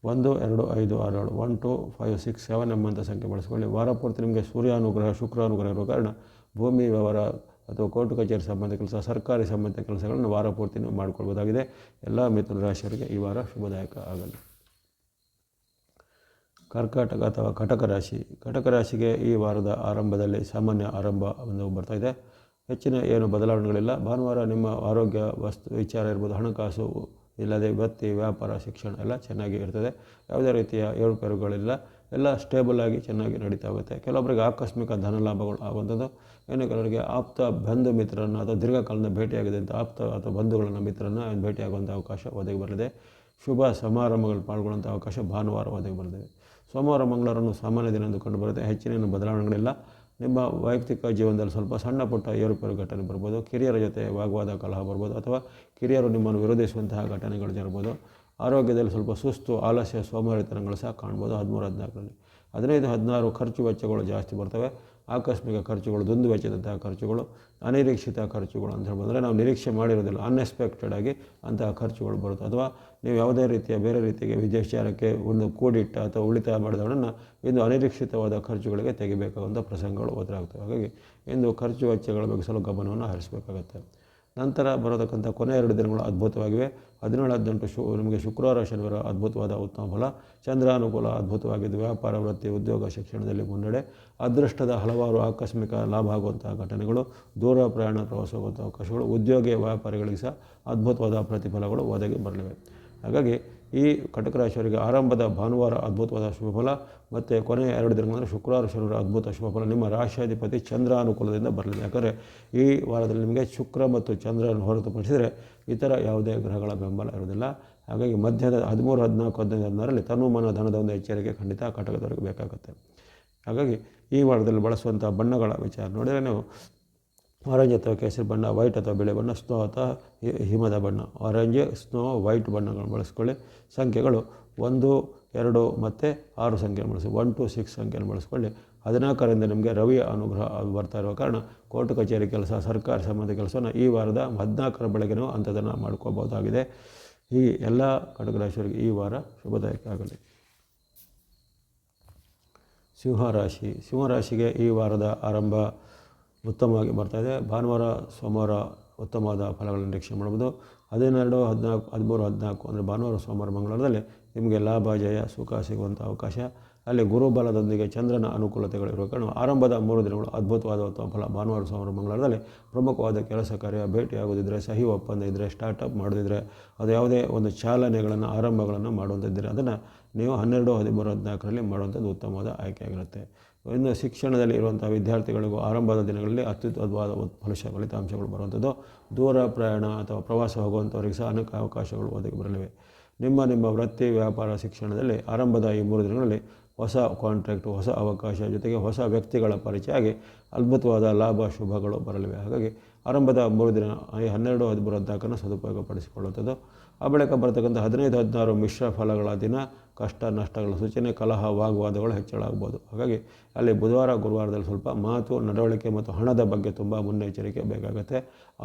1, 2, 5, 6, 7 1, 2, 5, 6, 7 ಎಂಬಂಥ ಸಂಖ್ಯೆ ಬಳಸ್ಕೊಳ್ಳಿ. ವಾರ ಪೂರ್ತಿ ನಿಮಗೆ ಸೂರ್ಯಾನುಗ್ರಹ, ಶುಕ್ರಾನುಗ್ರಹ ಇರುವ ಕಾರಣ ಭೂಮಿ ವ್ಯವಹಾರ ಅಥವಾ ಕೋರ್ಟ್ ಕಚೇರಿ ಸಂಬಂಧ ಕೆಲಸ, ಸರ್ಕಾರಿ ಸಂಬಂಧ ಕೆಲಸಗಳನ್ನು ವಾರ ಪೂರ್ತಿ ನೀವು ಮಾಡಿಕೊಳ್ಬೋದಾಗಿದೆ. ಎಲ್ಲ ಮಿಥುನ ರಾಶಿಯವರಿಗೆ ಈ ವಾರ ಶುಭದಾಯಕ ಆಗಲಿ. ಕರ್ಕಾಟಕ ಅಥವಾ ಕಟಕ ರಾಶಿಗೆ ಈ ವಾರದ ಆರಂಭದಲ್ಲಿ ಸಾಮಾನ್ಯ ಆರಂಭ ಒಂದು ಬರ್ತಾಯಿದೆ. ಹೆಚ್ಚಿನ ಏನು ಬದಲಾವಣೆಗಳಿಲ್ಲ. ಭಾನುವಾರ ನಿಮ್ಮ ಆರೋಗ್ಯ ವಿಚಾರ ಇರ್ಬೋದು, ಹಣಕಾಸು ಇಲ್ಲದೆ ವೃತ್ತಿ, ವ್ಯಾಪಾರ, ಶಿಕ್ಷಣ ಎಲ್ಲ ಚೆನ್ನಾಗಿ ಇರ್ತದೆ. ಯಾವುದೇ ರೀತಿಯ ಏರುಪೇರುಗಳಿಲ್ಲ. ಎಲ್ಲ ಸ್ಟೇಬಲ್ ಆಗಿ ಚೆನ್ನಾಗಿ ನಡೀತಾ ಹೋಗುತ್ತೆ. ಕೆಲವೊಬ್ಬರಿಗೆ ಆಕಸ್ಮಿಕ ಧನಲಾಭಗಳು ಆಗುವಂಥದ್ದು. ಕೆಲವರಿಗೆ ಆಪ್ತ ಬಂಧು ಮಿತ್ರರನ್ನು ಅಥವಾ ದೀರ್ಘಕಾಲದ ಭೇಟಿಯಾಗಿದ್ದಂಥ ಆಪ್ತ ಅಥವಾ ಬಂಧುಗಳನ್ನು ಮಿತ್ರರನ್ನು ಭೇಟಿಯಾಗುವಂಥ ಅವಕಾಶ ಒದಗಿ ಬರಲಿದೆ. ಶುಭ ಸಮಾರಂಭಗಳು ಪಾಲ್ಗೊಳ್ಳುವಂಥ ಅವಕಾಶ ಭಾನುವಾರ ಒದಗಿ ಬರಲಿದೆ. ಸೋಮವಾರ, ಮಂಗಳವಾರವನ್ನು ಸಾಮಾನ್ಯ ದಿನ ಎಂದು ಕಂಡು ಬರುತ್ತೆ. ಹೆಚ್ಚಿನ ಬದಲಾವಣೆಗಳಿಲ್ಲ. ನಿಮ್ಮ ವೈಯಕ್ತಿಕ ಜೀವನದಲ್ಲಿ ಸ್ವಲ್ಪ ಸಣ್ಣ ಪುಟ್ಟ ಏರುಪೇರು ಘಟನೆ ಬರ್ಬೋದು. ಕಿರಿಯರ ಜೊತೆ ವಾಗ್ವಾದ ಕಲಹ ಬರ್ಬೋದು, ಅಥವಾ ಕಿರಿಯರು ನಿಮ್ಮನ್ನು ವಿರೋಧಿಸುವಂತಹ ಘಟನೆಗಳು ಜರಬಹುದು. ಆರೋಗ್ಯದಲ್ಲಿ ಸ್ವಲ್ಪ ಸುಸ್ತು, ಆಲಸ್ಯ, ಸೋಮಾರಿತನಗಳು ಸಹ ಕಾಣ್ಬೋದು. 13, 14ರಲ್ಲಿ 15, 16 ಖರ್ಚು ವೆಚ್ಚಗಳು ಜಾಸ್ತಿ ಬರ್ತವೆ. ಆಕಸ್ಮಿಕ ಖರ್ಚುಗಳು, ದುಂದು ವೆಚ್ಚದಂತಹ ಖರ್ಚುಗಳು, ಅನಿರೀಕ್ಷಿತ ಖರ್ಚುಗಳು ಅಂತ ಬಂದರೆ ನಾವು ನಿರೀಕ್ಷೆ ಮಾಡಿರೋದಿಲ್ಲ, ಅನ್ಎಕ್ಸ್ಪೆಕ್ಟೆಡ್ ಆಗಿ ಅಂತಹ ಖರ್ಚುಗಳು ಬರುತ್ತೆ. ಅಥವಾ ನೀವು ಯಾವುದೇ ರೀತಿಯ ಬೇರೆ ರೀತಿಗೆ ವಿದೇಶಚಾರಕ್ಕೆ ಒಂದು ಕೂಡಿಟ್ಟ ಅಥವಾ ಉಳಿತಾಯ ಮಾಡಿದ ಹಣವನ್ನು ಇಂದು ಅನಿರೀಕ್ಷಿತವಾದ ಖರ್ಚುಗಳಿಗೆ ತೆಗಿಬೇಕಾದಂಥ ಪ್ರಸಂಗಗಳು ಎದುರಾಗ್ತವೆ. ಹಾಗಾಗಿ ಇಂದು ಖರ್ಚು ವೆಚ್ಚಗಳ ಬಗ್ಗೆ ಸ್ವಲ್ಪ ಗಮನವನ್ನು ಹರಿಸಬೇಕಾಗತ್ತೆ. ನಂತರ ಬರೋತಕ್ಕಂಥ ಕೊನೆ 2 ದಿನಗಳು ಅದ್ಭುತವಾಗಿವೆ. 17-18 ನಿಮಗೆ ಶುಕ್ರವಾರ ಶನಿವಾರ ಅದ್ಭುತವಾದ ಉತ್ತಮ ಫಲ, ಚಂದ್ರಾನುಕೂಲ ಅದ್ಭುತವಾಗಿದ್ದು ವ್ಯಾಪಾರ, ವೃತ್ತಿ, ಉದ್ಯೋಗ, ಶಿಕ್ಷಣದಲ್ಲಿ ಮುನ್ನಡೆ, ಅದೃಷ್ಟದ ಹಲವಾರು ಆಕಸ್ಮಿಕ ಲಾಭ ಆಗುವಂತಹ ಘಟನೆಗಳು, ದೂರ ಪ್ರಯಾಣ ಪ್ರವಾಸ ಹೋಗುವಂಥ ಅವಕಾಶಗಳು, ಉದ್ಯೋಗಿ ವ್ಯಾಪಾರಿಗಳಿಗೆ ಸಹ ಅದ್ಭುತವಾದ ಪ್ರತಿಫಲಗಳು ಒದಗಿ ಬರಲಿವೆ. ಹಾಗಾಗಿ ಈ ಕಟಕ ರಾಶಿಯವರಿಗೆ ಆರಂಭದ ಭಾನುವಾರ ಅದ್ಭುತವಾದ ಶುಭಫಲ ಮತ್ತು ಕೊನೆಯ 2 ದಿನಗಳಂದರೆ ಶುಕ್ರವಾರ ಶನಿವಾರ ಅದ್ಭುತ ಶುಭಫಲ ನಿಮ್ಮ ರಾಶಿಯಾಧಿಪತಿ ಚಂದ್ರ ಅನುಕೂಲದಿಂದ ಬರಲಿದೆ. ಯಾಕಂದರೆ ಈ ವಾರದಲ್ಲಿ ನಿಮಗೆ ಶುಕ್ರ ಮತ್ತು ಚಂದ್ರನ ಹೊರತುಪಡಿಸಿದರೆ ಇತರ ಯಾವುದೇ ಗ್ರಹಗಳ ಬೆಂಬಲ ಇರುವುದಿಲ್ಲ. ಹಾಗಾಗಿ ಮಧ್ಯದ 13, 14, 15, 16ರಲ್ಲಿ ತನುಮನ ಧನದ ಒಂದು ಎಚ್ಚರಿಕೆ ಖಂಡಿತ ಕಟಕದವರೆಗೆ ಬೇಕಾಗುತ್ತೆ. ಹಾಗಾಗಿ ಈ ವಾರದಲ್ಲಿ ಬಳಸುವಂಥ ಬಣ್ಣಗಳ ವಿಚಾರ ನೋಡಿದರೆ ನೀವು ಆರೆಂಜ್ ಅಥವಾ ಕೇಸರಿ ಬಣ್ಣ, ವೈಟ್ ಅಥವಾ ಬಿಳಿ ಬಣ್ಣ, ಸ್ನೋ ಅಥವಾ ಹಿಮದ ಬಣ್ಣ, ಆರೆಂಜ್, ಸ್ನೋ, ವೈಟ್ ಬಣ್ಣಗಳನ್ನು ಬಳಸ್ಕೊಳ್ಳಿ. ಸಂಖ್ಯೆಗಳು 1, 2 ಮತ್ತು 6 ಸಂಖ್ಯೆಯನ್ನು ಬಳಸಿ 1 to 6 ಸಂಖ್ಯೆಯನ್ನು ಬಳಸ್ಕೊಳ್ಳಿ. 14ರಿಂದ ನಿಮಗೆ ರವಿಯ ಅನುಗ್ರಹ ಬರ್ತಾ ಇರುವ ಕಾರಣ ಕೋರ್ಟ್ ಕಚೇರಿ ಕೆಲಸ, ಸರ್ಕಾರಿ ಸಂಬಂಧ ಕೆಲಸವನ್ನು ಈ ವಾರದ 14ರ ಬೆಳಗ್ಗೆ ನಾವು ಅಂಥದ್ದನ್ನು ಮಾಡ್ಕೋಬಹುದಾಗಿದೆ. ಈ ಎಲ್ಲ ಕಟಕ ರಾಶಿಯವರಿಗೆ ಈ ವಾರ ಶುಭದಾಯಕ ಆಗಲಿ. ಸಿಂಹರಾಶಿ. ಸಿಂಹರಾಶಿಗೆ ಈ ವಾರದ ಆರಂಭ ಉತ್ತಮವಾಗಿ ಬರ್ತಾಯಿದೆ. ಭಾನುವಾರ, ಸೋಮವಾರ ಉತ್ತಮವಾದ ಫಲಗಳನ್ನು ನಿರೀಕ್ಷೆ ಮಾಡ್ಬೋದು. 12, 14, 13, 14 ಅಂದರೆ ಭಾನುವಾರ, ಸೋಮವಾರ, ಮಂಗಳವಾರದಲ್ಲಿ ನಿಮಗೆ ಲಾಭ, ಜಯ, ಸುಖ ಸಿಗುವಂಥ ಅವಕಾಶ. ಅಲ್ಲಿ ಗುರುಬಲದೊಂದಿಗೆ ಚಂದ್ರನ ಅನುಕೂಲತೆಗಳಿರುವ ಕಾರಣ ಆರಂಭದ 3 ದಿನಗಳು ಅದ್ಭುತವಾದ ಉತ್ತಮ ಫಲ. ಭಾನುವಾರ, ಸೋಮವಾರ, ಮಂಗಳವಾರದಲ್ಲಿ ಪ್ರಮುಖವಾದ ಕೆಲಸ ಕಾರ್ಯ, ಭೇಟಿಯಾಗೋದಿದ್ದರೆ, ಸಹಿ ಒಪ್ಪಂದ ಇದ್ದರೆ, ಸ್ಟಾರ್ಟಪ್ ಮಾಡೋದಿದ್ದರೆ, ಅದು ಯಾವುದೇ ಒಂದು ಚಾಲನೆಗಳನ್ನು, ಆರಂಭಗಳನ್ನು ಮಾಡುವಂಥದ್ದಿದ್ರೆ ಅದನ್ನು ನೀವು 12, 13, 14ರಲ್ಲಿ ಮಾಡುವಂಥದ್ದು ಉತ್ತಮವಾದ ಆಯ್ಕೆಯಾಗಿರುತ್ತೆ. ಇನ್ನು ಶಿಕ್ಷಣದಲ್ಲಿ ಇರುವಂಥ ವಿದ್ಯಾರ್ಥಿಗಳಿಗೂ ಆರಂಭದ ದಿನಗಳಲ್ಲಿ ಅತ್ಯುತ್ತಮವಾದ ಫಲಿತಾಂಶಗಳು ಬರುವಂಥದ್ದು. ದೂರ ಪ್ರಯಾಣ ಅಥವಾ ಪ್ರವಾಸ ಹೋಗುವಂಥವ್ರಿಗೆ ಸಹ ಅನೇಕ ಅವಕಾಶಗಳು ಒದಗಿ ಬರಲಿವೆ. ನಿಮ್ಮ ವೃತ್ತಿ, ವ್ಯಾಪಾರ, ಶಿಕ್ಷಣದಲ್ಲಿ ಆರಂಭದ ಈ 3 ದಿನಗಳಲ್ಲಿ ಹೊಸ ಕಾಂಟ್ರಾಕ್ಟು, ಹೊಸ ಅವಕಾಶ ಜೊತೆಗೆ ಹೊಸ ವ್ಯಕ್ತಿಗಳ ಪರಿಚಯ ಆಗಿ ಅದ್ಭುತವಾದ ಲಾಭ, ಶುಭಗಳು ಬರಲಿವೆ. ಹಾಗಾಗಿ ಆರಂಭದ 3 ದಿನ 12, 13, 14 ಸದುಪಯೋಗಪಡಿಸಿಕೊಳ್ಳುವಂಥದ್ದು. ಆ ಬಳಿಕ ಬರ್ತಕ್ಕಂಥ 15, 16 ಮಿಶ್ರ ಫಲಗಳ ದಿನ, ಕಷ್ಟ ನಷ್ಟಗಳ ಸೂಚನೆ, ಕಲಹ, ವಾಗ್ವಾದಗಳು ಹೆಚ್ಚಳ ಆಗ್ಬೋದು. ಹಾಗಾಗಿ ಅಲ್ಲಿ ಬುಧವಾರ, ಗುರುವಾರದಲ್ಲಿ ಸ್ವಲ್ಪ ಮಾತು, ನಡವಳಿಕೆ ಮತ್ತು ಹಣದ ಬಗ್ಗೆ ತುಂಬ ಮುನ್ನೆಚ್ಚರಿಕೆ ಬೇಕಾಗುತ್ತೆ.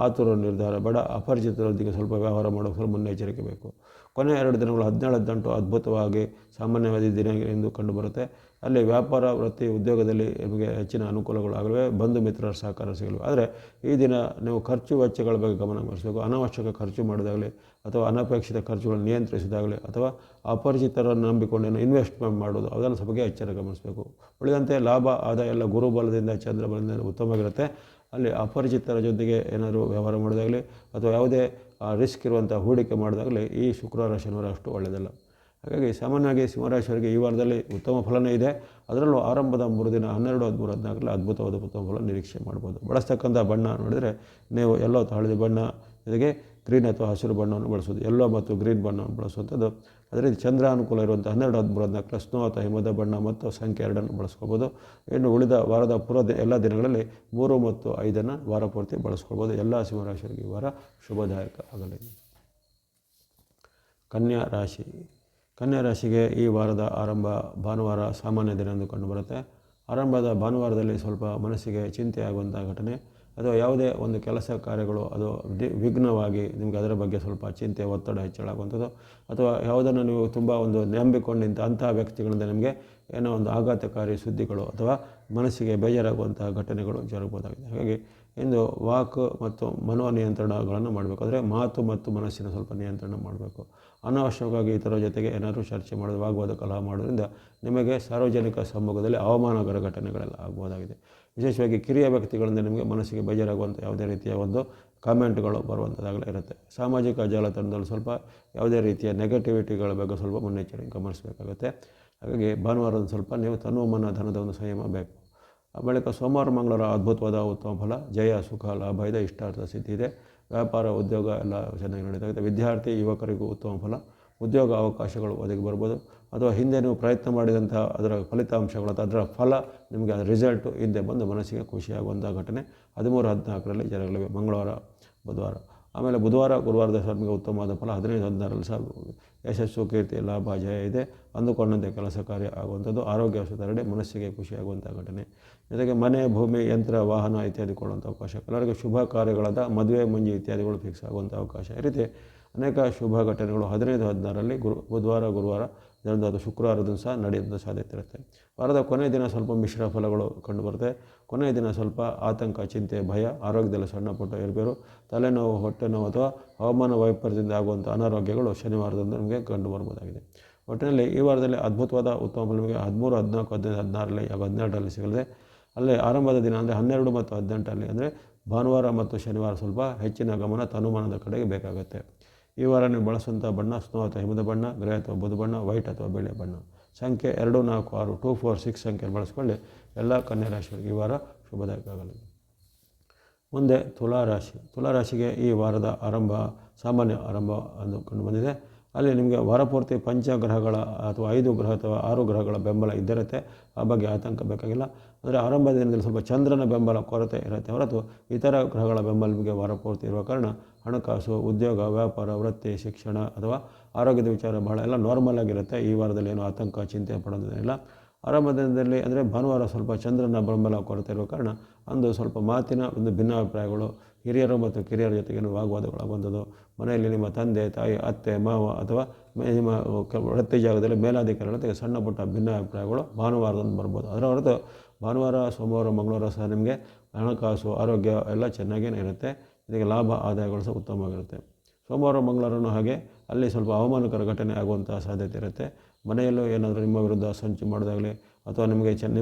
ಆತುರ ನಿರ್ಧಾರ ಬೇಡ. ಅಪರಿಚಿತರೊಂದಿಗೆ ಸ್ವಲ್ಪ ವ್ಯವಹಾರ ಮಾಡೋಕ್ಕೆ ಸ್ವಲ್ಪ ಮುನ್ನೆಚ್ಚರಿಕೆ ಬೇಕು. ಕೊನೆಯ 2 ದಿನಗಳು 17, 18 ಅದ್ಭುತವಾಗಿ ಸಾಮಾನ್ಯವಾದ ದಿನ ಎಂದು ಕಂಡುಬರುತ್ತೆ. ಅಲ್ಲಿ ವ್ಯಾಪಾರ, ವೃತ್ತಿ, ಉದ್ಯೋಗದಲ್ಲಿ ನಿಮಗೆ ಹೆಚ್ಚಿನ ಅನುಕೂಲಗಳು ಆಗಲಿವೆ. ಬಂಧು ಮಿತ್ರರ ಸಹಕಾರ ಸಿಗಲಿವೆ. ಆದರೆ ಈ ದಿನ ನೀವು ಖರ್ಚು ವೆಚ್ಚಗಳ ಬಗ್ಗೆ ಗಮನ ಹರಿಸಬೇಕು. ಅನಾವಶ್ಯಕ ಖರ್ಚು ಮಾಡೋದಾಗಲಿ ಅಥವಾ ಅನಪೇಕ್ಷಿತ ಖರ್ಚುಗಳನ್ನು ನಿಯಂತ್ರಿಸೋದಾಗಲಿ ಅಥವಾ ಅಪರಿಚಿತರನ್ನು ನಂಬಿಕೊಂಡು ಇನ್ವೆಸ್ಟ್ಮೆಂಟ್ ಮಾಡೋದು ಅದರ ಬಗ್ಗೆ ಎಚ್ಚರ ಗಮನಿಸಬೇಕು. ಉಳಿದಂತೆ ಲಾಭ, ಆದಾಯ ಎಲ್ಲ ಗುರುಬಲದಿಂದ, ಚಂದ್ರಬಲದಿಂದ ಉತ್ತಮವಾಗಿರುತ್ತೆ. ಅಲ್ಲಿ ಅಪರಿಚಿತರ ಜೊತೆಗೆ ಏನಾದರೂ ವ್ಯವಹಾರ ಮಾಡೋದಾಗಲಿ ಅಥವಾ ಯಾವುದೇ ರಿಸ್ಕ್ ಇರುವಂಥ ಹೂಡಿಕೆ ಮಾಡೋದಾಗಲಿ ಈ ಶುಕ್ರವಾರ, ಶನಿವಾರ ಅಷ್ಟು ಒಳ್ಳೆಯದಲ್ಲ. ಹಾಗಾಗಿ ಸಾಮಾನ್ಯವಾಗಿ ಸಿಂಹರಾಶಿಯವರಿಗೆ ಈ ವಾರದಲ್ಲಿ ಉತ್ತಮ ಫಲನೇ ಇದೆ. ಅದರಲ್ಲೂ ಆರಂಭದ 3 ದಿನ 12, 13, 14ರಲ್ಲಿ ಅದ್ಭುತವಾದ ಉತ್ತಮ ಫಲ ನಿರೀಕ್ಷೆ ಮಾಡ್ಬೋದು. ಬಳಸ್ತಕ್ಕಂಥ ಬಣ್ಣ ನೋಡಿದರೆ ನೀವು ಎಲ್ಲೋ ಅಥವಾ ಹಳದಿ ಬಣ್ಣ ಜೊತೆಗೆ ಗ್ರೀನ್ ಅಥವಾ ಹಸಿರು ಬಣ್ಣವನ್ನು ಬಳಸೋದು, ಎಲ್ಲೋ ಮತ್ತು ಗ್ರೀನ್ ಬಣ್ಣವನ್ನು ಬಳಸುವಂಥದ್ದು. ಅದೇ ರೀತಿ ಚಂದ್ರ ಅನುಕೂಲ ಇರುವಂಥ 12, 13, 14 ಸ್ನೋ ಅಥವಾ ಹಿಮದ ಬಣ್ಣ ಮತ್ತು ಸಂಖ್ಯೆ 2 ಬಳಸ್ಕೋಬೋದು. ಇನ್ನು ಉಳಿದ ವಾರದ ಎಲ್ಲ ದಿನಗಳಲ್ಲಿ 3 ಮತ್ತು 5 ವಾರ ಪೂರ್ತಿ ಬಳಸ್ಕೊಳ್ಬೋದು. ಎಲ್ಲ ಸಿಂಹರಾಶಿಯವರಿಗೆ ಈ ವಾರ ಶುಭದಾಯಕ ಆಗಲಿ. ಕನ್ಯಾ ರಾಶಿ. ಕನ್ಯಾ ರಾಶಿಗೆ ಈ ವಾರದ ಆರಂಭ ಭಾನುವಾರ ಸಾಮಾನ್ಯ ದಿನ ಎಂದು ಕಂಡುಬರುತ್ತೆ. ಆರಂಭದ ಭಾನುವಾರದಲ್ಲಿ ಸ್ವಲ್ಪ ಮನಸ್ಸಿಗೆ ಚಿಂತೆ ಆಗುವಂಥ ಘಟನೆ ಅಥವಾ ಯಾವುದೇ ಒಂದು ಕೆಲಸ ಕಾರ್ಯಗಳು ಅದು ವಿಘ್ನವಾಗಿ ನಿಮಗೆ ಅದರ ಬಗ್ಗೆ ಸ್ವಲ್ಪ ಚಿಂತೆ, ಒತ್ತಡ ಹೆಚ್ಚಳ ಆಗುವಂಥದ್ದು ಅಥವಾ ಯಾವುದನ್ನು ನೀವು ತುಂಬ ಒಂದು ನಂಬಿಕೊಂಡಿದ್ದ ಅಂತಹ ವ್ಯಕ್ತಿಗಳಿಂದ ನಿಮಗೆ ಏನೋ ಒಂದು ಆಘಾತಕಾರಿ ಸುದ್ದಿಗಳು ಅಥವಾ ಮನಸ್ಸಿಗೆ ಬೇಜಾರಾಗುವಂತಹ ಘಟನೆಗಳು ಜರುಗಬಹುದಾಗಿದೆ. ಹಾಗಾಗಿ ಇಂದು ವಾಕ್ ಮತ್ತು ಮನೋನಿಯಂತ್ರಣಗಳನ್ನು ಮಾಡಬೇಕು. ಅಂದರೆ ಮಾತು ಮತ್ತು ಮನಸ್ಸಿನ ಸ್ವಲ್ಪ ನಿಯಂತ್ರಣ ಮಾಡಬೇಕು. ಅನಾವಶ್ಯಕವಾಗಿ ಇತರ ಜೊತೆಗೆ ಏನಾದರೂ ಚರ್ಚೆ ಮಾಡೋದು, ವಾಗ್ವಾದ, ಕಲಹ ಮಾಡೋದ್ರಿಂದ ನಿಮಗೆ ಸಾರ್ವಜನಿಕ ಸಮ್ಮುಖದಲ್ಲಿ ಅವಮಾನಕರ ಘಟನೆಗಳೆಲ್ಲ ಆಗ್ಬೋದಾಗಿದೆ. ವಿಶೇಷವಾಗಿ ಕಿರಿಯ ವ್ಯಕ್ತಿಗಳಿಂದ ನಿಮಗೆ ಮನಸ್ಸಿಗೆ ಬೇಜಾರಾಗುವಂಥ ಯಾವುದೇ ರೀತಿಯ ಒಂದು ಕಾಮೆಂಟ್ಗಳು ಬರುವಂಥದ್ದಾಗಲೇ ಇರುತ್ತೆ. ಸಾಮಾಜಿಕ ಜಾಲತಾಣದಲ್ಲಿ ಸ್ವಲ್ಪ ಯಾವುದೇ ರೀತಿಯ ನೆಗೆಟಿವಿಟಿಗಳ ಬಗ್ಗೆ ಸ್ವಲ್ಪ ಮುನ್ನೆಚ್ಚರಿಕೆ ಗಮನಿಸಬೇಕಾಗುತ್ತೆ. ಹಾಗಾಗಿ ಭಾನುವಾರದ ಸ್ವಲ್ಪ ನೀವು ತನುಮನ ಧನದ ಒಂದು ಸಂಯಮ ಬೇಕು. ಆ ಬಳಿಕ ಸೋಮವಾರ, ಮಂಗಳವಾರ ಅದ್ಭುತವಾದ ಉತ್ತಮ ಫಲ, ಜಯ, ಸುಖ, ಲಾಭ ಇದೆ, ಇಷ್ಟಾರ್ಥ ಸಿದ್ಧಿ ಇದೆ. ವ್ಯಾಪಾರ, ಉದ್ಯೋಗ ಎಲ್ಲ ಚೆನ್ನಾಗಿ ನಡೀತಾಗಿದೆ. ವಿದ್ಯಾರ್ಥಿ ಯುವಕರಿಗೂ ಉತ್ತಮ ಫಲ, ಉದ್ಯೋಗ ಅವಕಾಶಗಳು ಒದಗಿ ಬರ್ಬೋದು. ಅಥವಾ ಹಿಂದೆ ನೀವು ಪ್ರಯತ್ನ ಮಾಡಿದಂಥ ಅದರ ಫಲಿತಾಂಶಗಳು ಅಥವಾ ಅದರ ಫಲ ನಿಮಗೆ ಅದರ ರಿಸಲ್ಟು ಹಿಂದೆ ಬಂದು ಮನಸ್ಸಿಗೆ ಖುಷಿಯಾಗುವಂಥ ಘಟನೆ 13, 14ರಲ್ಲಿ ಜರಗಲಿವೆ. ಮಂಗಳವಾರ, ಬುಧವಾರ ಆಮೇಲೆ ಬುಧವಾರ ಗುರುವಾರದ ಸಹ ನಿಮಗೆ ಉತ್ತಮವಾದ ಫಲ 15-16ರಲ್ಲಿ ಸಹ ಯಶಸ್ಸು ಕೀರ್ತಿ ಲಾಭ ಜಯ ಇದೆ. ಅಂದುಕೊಂಡಂತೆ ಕೆಲಸ ಕಾರ್ಯ ಆಗುವಂಥದ್ದು, ಆರೋಗ್ಯ ಸುಧಾರಣೆ, ಮನಸ್ಸಿಗೆ ಖುಷಿಯಾಗುವಂಥ ಘಟನೆ. ಜೊತೆಗೆ ಮನೆ ಭೂಮಿ ಯಂತ್ರ ವಾಹನ ಇತ್ಯಾದಿ ಕೊಳ್ಳುವಂಥ ಅವಕಾಶ, ಕೆಲವರಿಗೆ ಶುಭ ಕಾರ್ಯಗಳಾದ ಮದುವೆ ಮುಂಜಿ ಇತ್ಯಾದಿಗಳು ಫಿಕ್ಸ್ ಆಗುವಂಥ ಅವಕಾಶ. ಈ ರೀತಿ ಅನೇಕ ಶುಭ ಘಟನೆಗಳು 15-16ರಲ್ಲಿ ಬುಧವಾರ ಗುರುವಾರ ಅದು ಶುಕ್ರವಾರದೂ ಸಹ ನಡೆಯುವಂಥ ಸಾಧ್ಯತೆ ಇರುತ್ತೆ. ವಾರದ ಕೊನೆಯ ದಿನ ಸ್ವಲ್ಪ ಮಿಶ್ರ ಫಲಗಳು ಕಂಡುಬರುತ್ತೆ. ಕೊನೆಯ ದಿನ ಸ್ವಲ್ಪ ಆತಂಕ, ಚಿಂತೆ, ಭಯ, ಆರೋಗ್ಯದಲ್ಲಿ ಸಣ್ಣ ಪುಟ್ಟ ಏರುಪೇರು, ತಲೆನೋವು, ಹೊಟ್ಟೆ ನೋವು ಅಥವಾ ಹವಾಮಾನ ವೈಪರೀತ್ಯದಿಂದ ಆಗುವಂಥ ಅನಾರೋಗ್ಯಗಳು ಶನಿವಾರದಂದು ನಮಗೆ ಕಂಡುಬರ್ಬೋದಾಗಿದೆ. ಒಟ್ಟಿನಲ್ಲಿ ಈ ವಾರದಲ್ಲಿ ಅದ್ಭುತವಾದ ಉತ್ತಮ ಫಲ ನಿಮಗೆ 13, 14, 15, 16ರಲ್ಲಿ ಹಾಗೂ 12ರಲ್ಲಿ ಸಿಗಲಿದೆ. ಅಲ್ಲೇ ಆರಂಭದ ದಿನ ಅಂದರೆ 12 ಮತ್ತು 18ರಲ್ಲಿ ಅಂದರೆ ಭಾನುವಾರ ಮತ್ತು ಶನಿವಾರ ಸ್ವಲ್ಪ ಹೆಚ್ಚಿನ ಗಮನ ತನುಮಾನದ ಕಡೆಗೆ ಬೇಕಾಗುತ್ತೆ. ಈ ವಾರ ನೀವು ಬಳಸುವಂಥ ಬಣ್ಣ ಸ್ನೋ ಅಥವಾ ಹಿಮದ ಬಣ್ಣ, ಗ್ರೇ ಅಥವಾ ಬುಧ ಬಣ್ಣ, ವೈಟ್ ಅಥವಾ ಬಿಳಿ ಬಣ್ಣ. ಸಂಖ್ಯೆ 2, 4, 6, 2, 4, 6 ಸಂಖ್ಯೆಯನ್ನು ಬಳಸ್ಕೊಳ್ಳಿ. ಎಲ್ಲ ಕನ್ಯಾ ರಾಶಿಯವರಿಗೆ ಈ ವಾರ ಶುಭದಾಯಕ ಆಗಲಿ. ಮುಂದೆ ತುಲಾರಾಶಿಗೆ ಈ ವಾರದ ಆರಂಭ ಸಾಮಾನ್ಯ ಆರಂಭ ಅಂದು ಕಂಡು ಬಂದಿದೆ. ಅಲ್ಲಿ ನಿಮಗೆ ವಾರಪೂರ್ತಿ ಪಂಚಗ್ರಹಗಳ ಅಥವಾ 5 ಗ್ರಹ ಅಥವಾ 6 ಗ್ರಹಗಳ ಬೆಂಬಲ ಇದ್ದಿರುತ್ತೆ. ಆ ಬಗ್ಗೆ ಆತಂಕ ಬೇಕಾಗಿಲ್ಲ. ಅಂದರೆ ಆರಂಭದ ದಿನದಲ್ಲಿ ಸ್ವಲ್ಪ ಚಂದ್ರನ ಬೆಂಬಲ ಕೊರತೆ ಇರುತ್ತೆ ಹೊರತು ಇತರ ಗ್ರಹಗಳ ಬೆಂಬಲ ನಿಮಗೆ ವಾರಪೂರ್ತಿ ಇರುವ ಕಾರಣ ಹಣಕಾಸು, ಉದ್ಯೋಗ, ವ್ಯಾಪಾರ, ವೃತ್ತಿ, ಶಿಕ್ಷಣ ಅಥವಾ ಆರೋಗ್ಯದ ವಿಚಾರ ಬಹಳ ಎಲ್ಲ ನಾರ್ಮಲ್ ಆಗಿರುತ್ತೆ. ಈ ವಾರದಲ್ಲಿ ಏನು ಆತಂಕ ಚಿಂತೆ ಪಡೋದಿಲ್ಲ. ಆರಂಭದ ದಿನದಲ್ಲಿ ಅಂದರೆ ಭಾನುವಾರ ಸ್ವಲ್ಪ ಚಂದ್ರನ ಬೆಂಬಲ ಕೊರತೆ ಇರುವ ಕಾರಣ ಅಂದು ಸ್ವಲ್ಪ ಮಾತಿನ ಒಂದು ಭಿನ್ನಾಭಿಪ್ರಾಯಗಳು, ಹಿರಿಯರು ಮತ್ತು ಕಿರಿಯರ ಜೊತೆಗೇನು ವಾಗ್ವಾದಗಳಾಗುವಂಥದ್ದು, ಮನೆಯಲ್ಲಿ ನಿಮ್ಮ ತಂದೆ ತಾಯಿ, ಅತ್ತೆ ಮಾವ ಅಥವಾ ನಿಮ್ಮ ವೃತ್ತಿ ಜಾಗದಲ್ಲಿ ಮೇಲಾಧಿಕಾರಿಗಳ ಜೊತೆಗೆ ಸಣ್ಣ ಪುಟ್ಟ ಭಿನ್ನಾಭಿಪ್ರಾಯಗಳು ಭಾನುವಾರದಂದು ಬರ್ಬೋದು. ಅದರ ಹೊರತು ಭಾನುವಾರ, ಸೋಮವಾರ, ಮಂಗಳವಾರ ಸಹ ನಿಮಗೆ ಹಣಕಾಸು, ಆರೋಗ್ಯ ಎಲ್ಲ ಚೆನ್ನಾಗೇ ಇರುತ್ತೆ. ಇದಕ್ಕೆ ಲಾಭ ಆದಾಯಗಳು ಸಹ ಉತ್ತಮವಾಗಿರುತ್ತೆ. ಸೋಮವಾರ ಮಂಗಳವಾರನೂ ಹಾಗೆ ಅಲ್ಲಿ ಸ್ವಲ್ಪ ಅವಮಾನಕರ ಘಟನೆ ಆಗುವಂಥ ಸಾಧ್ಯತೆ ಇರುತ್ತೆ. ಮನೆಯಲ್ಲೂ ಏನಾದರೂ ನಿಮ್ಮ ವಿರುದ್ಧ ಸಂಚು ಮಾಡೋದಾಗಲಿ ಅಥವಾ ನಿಮಗೆ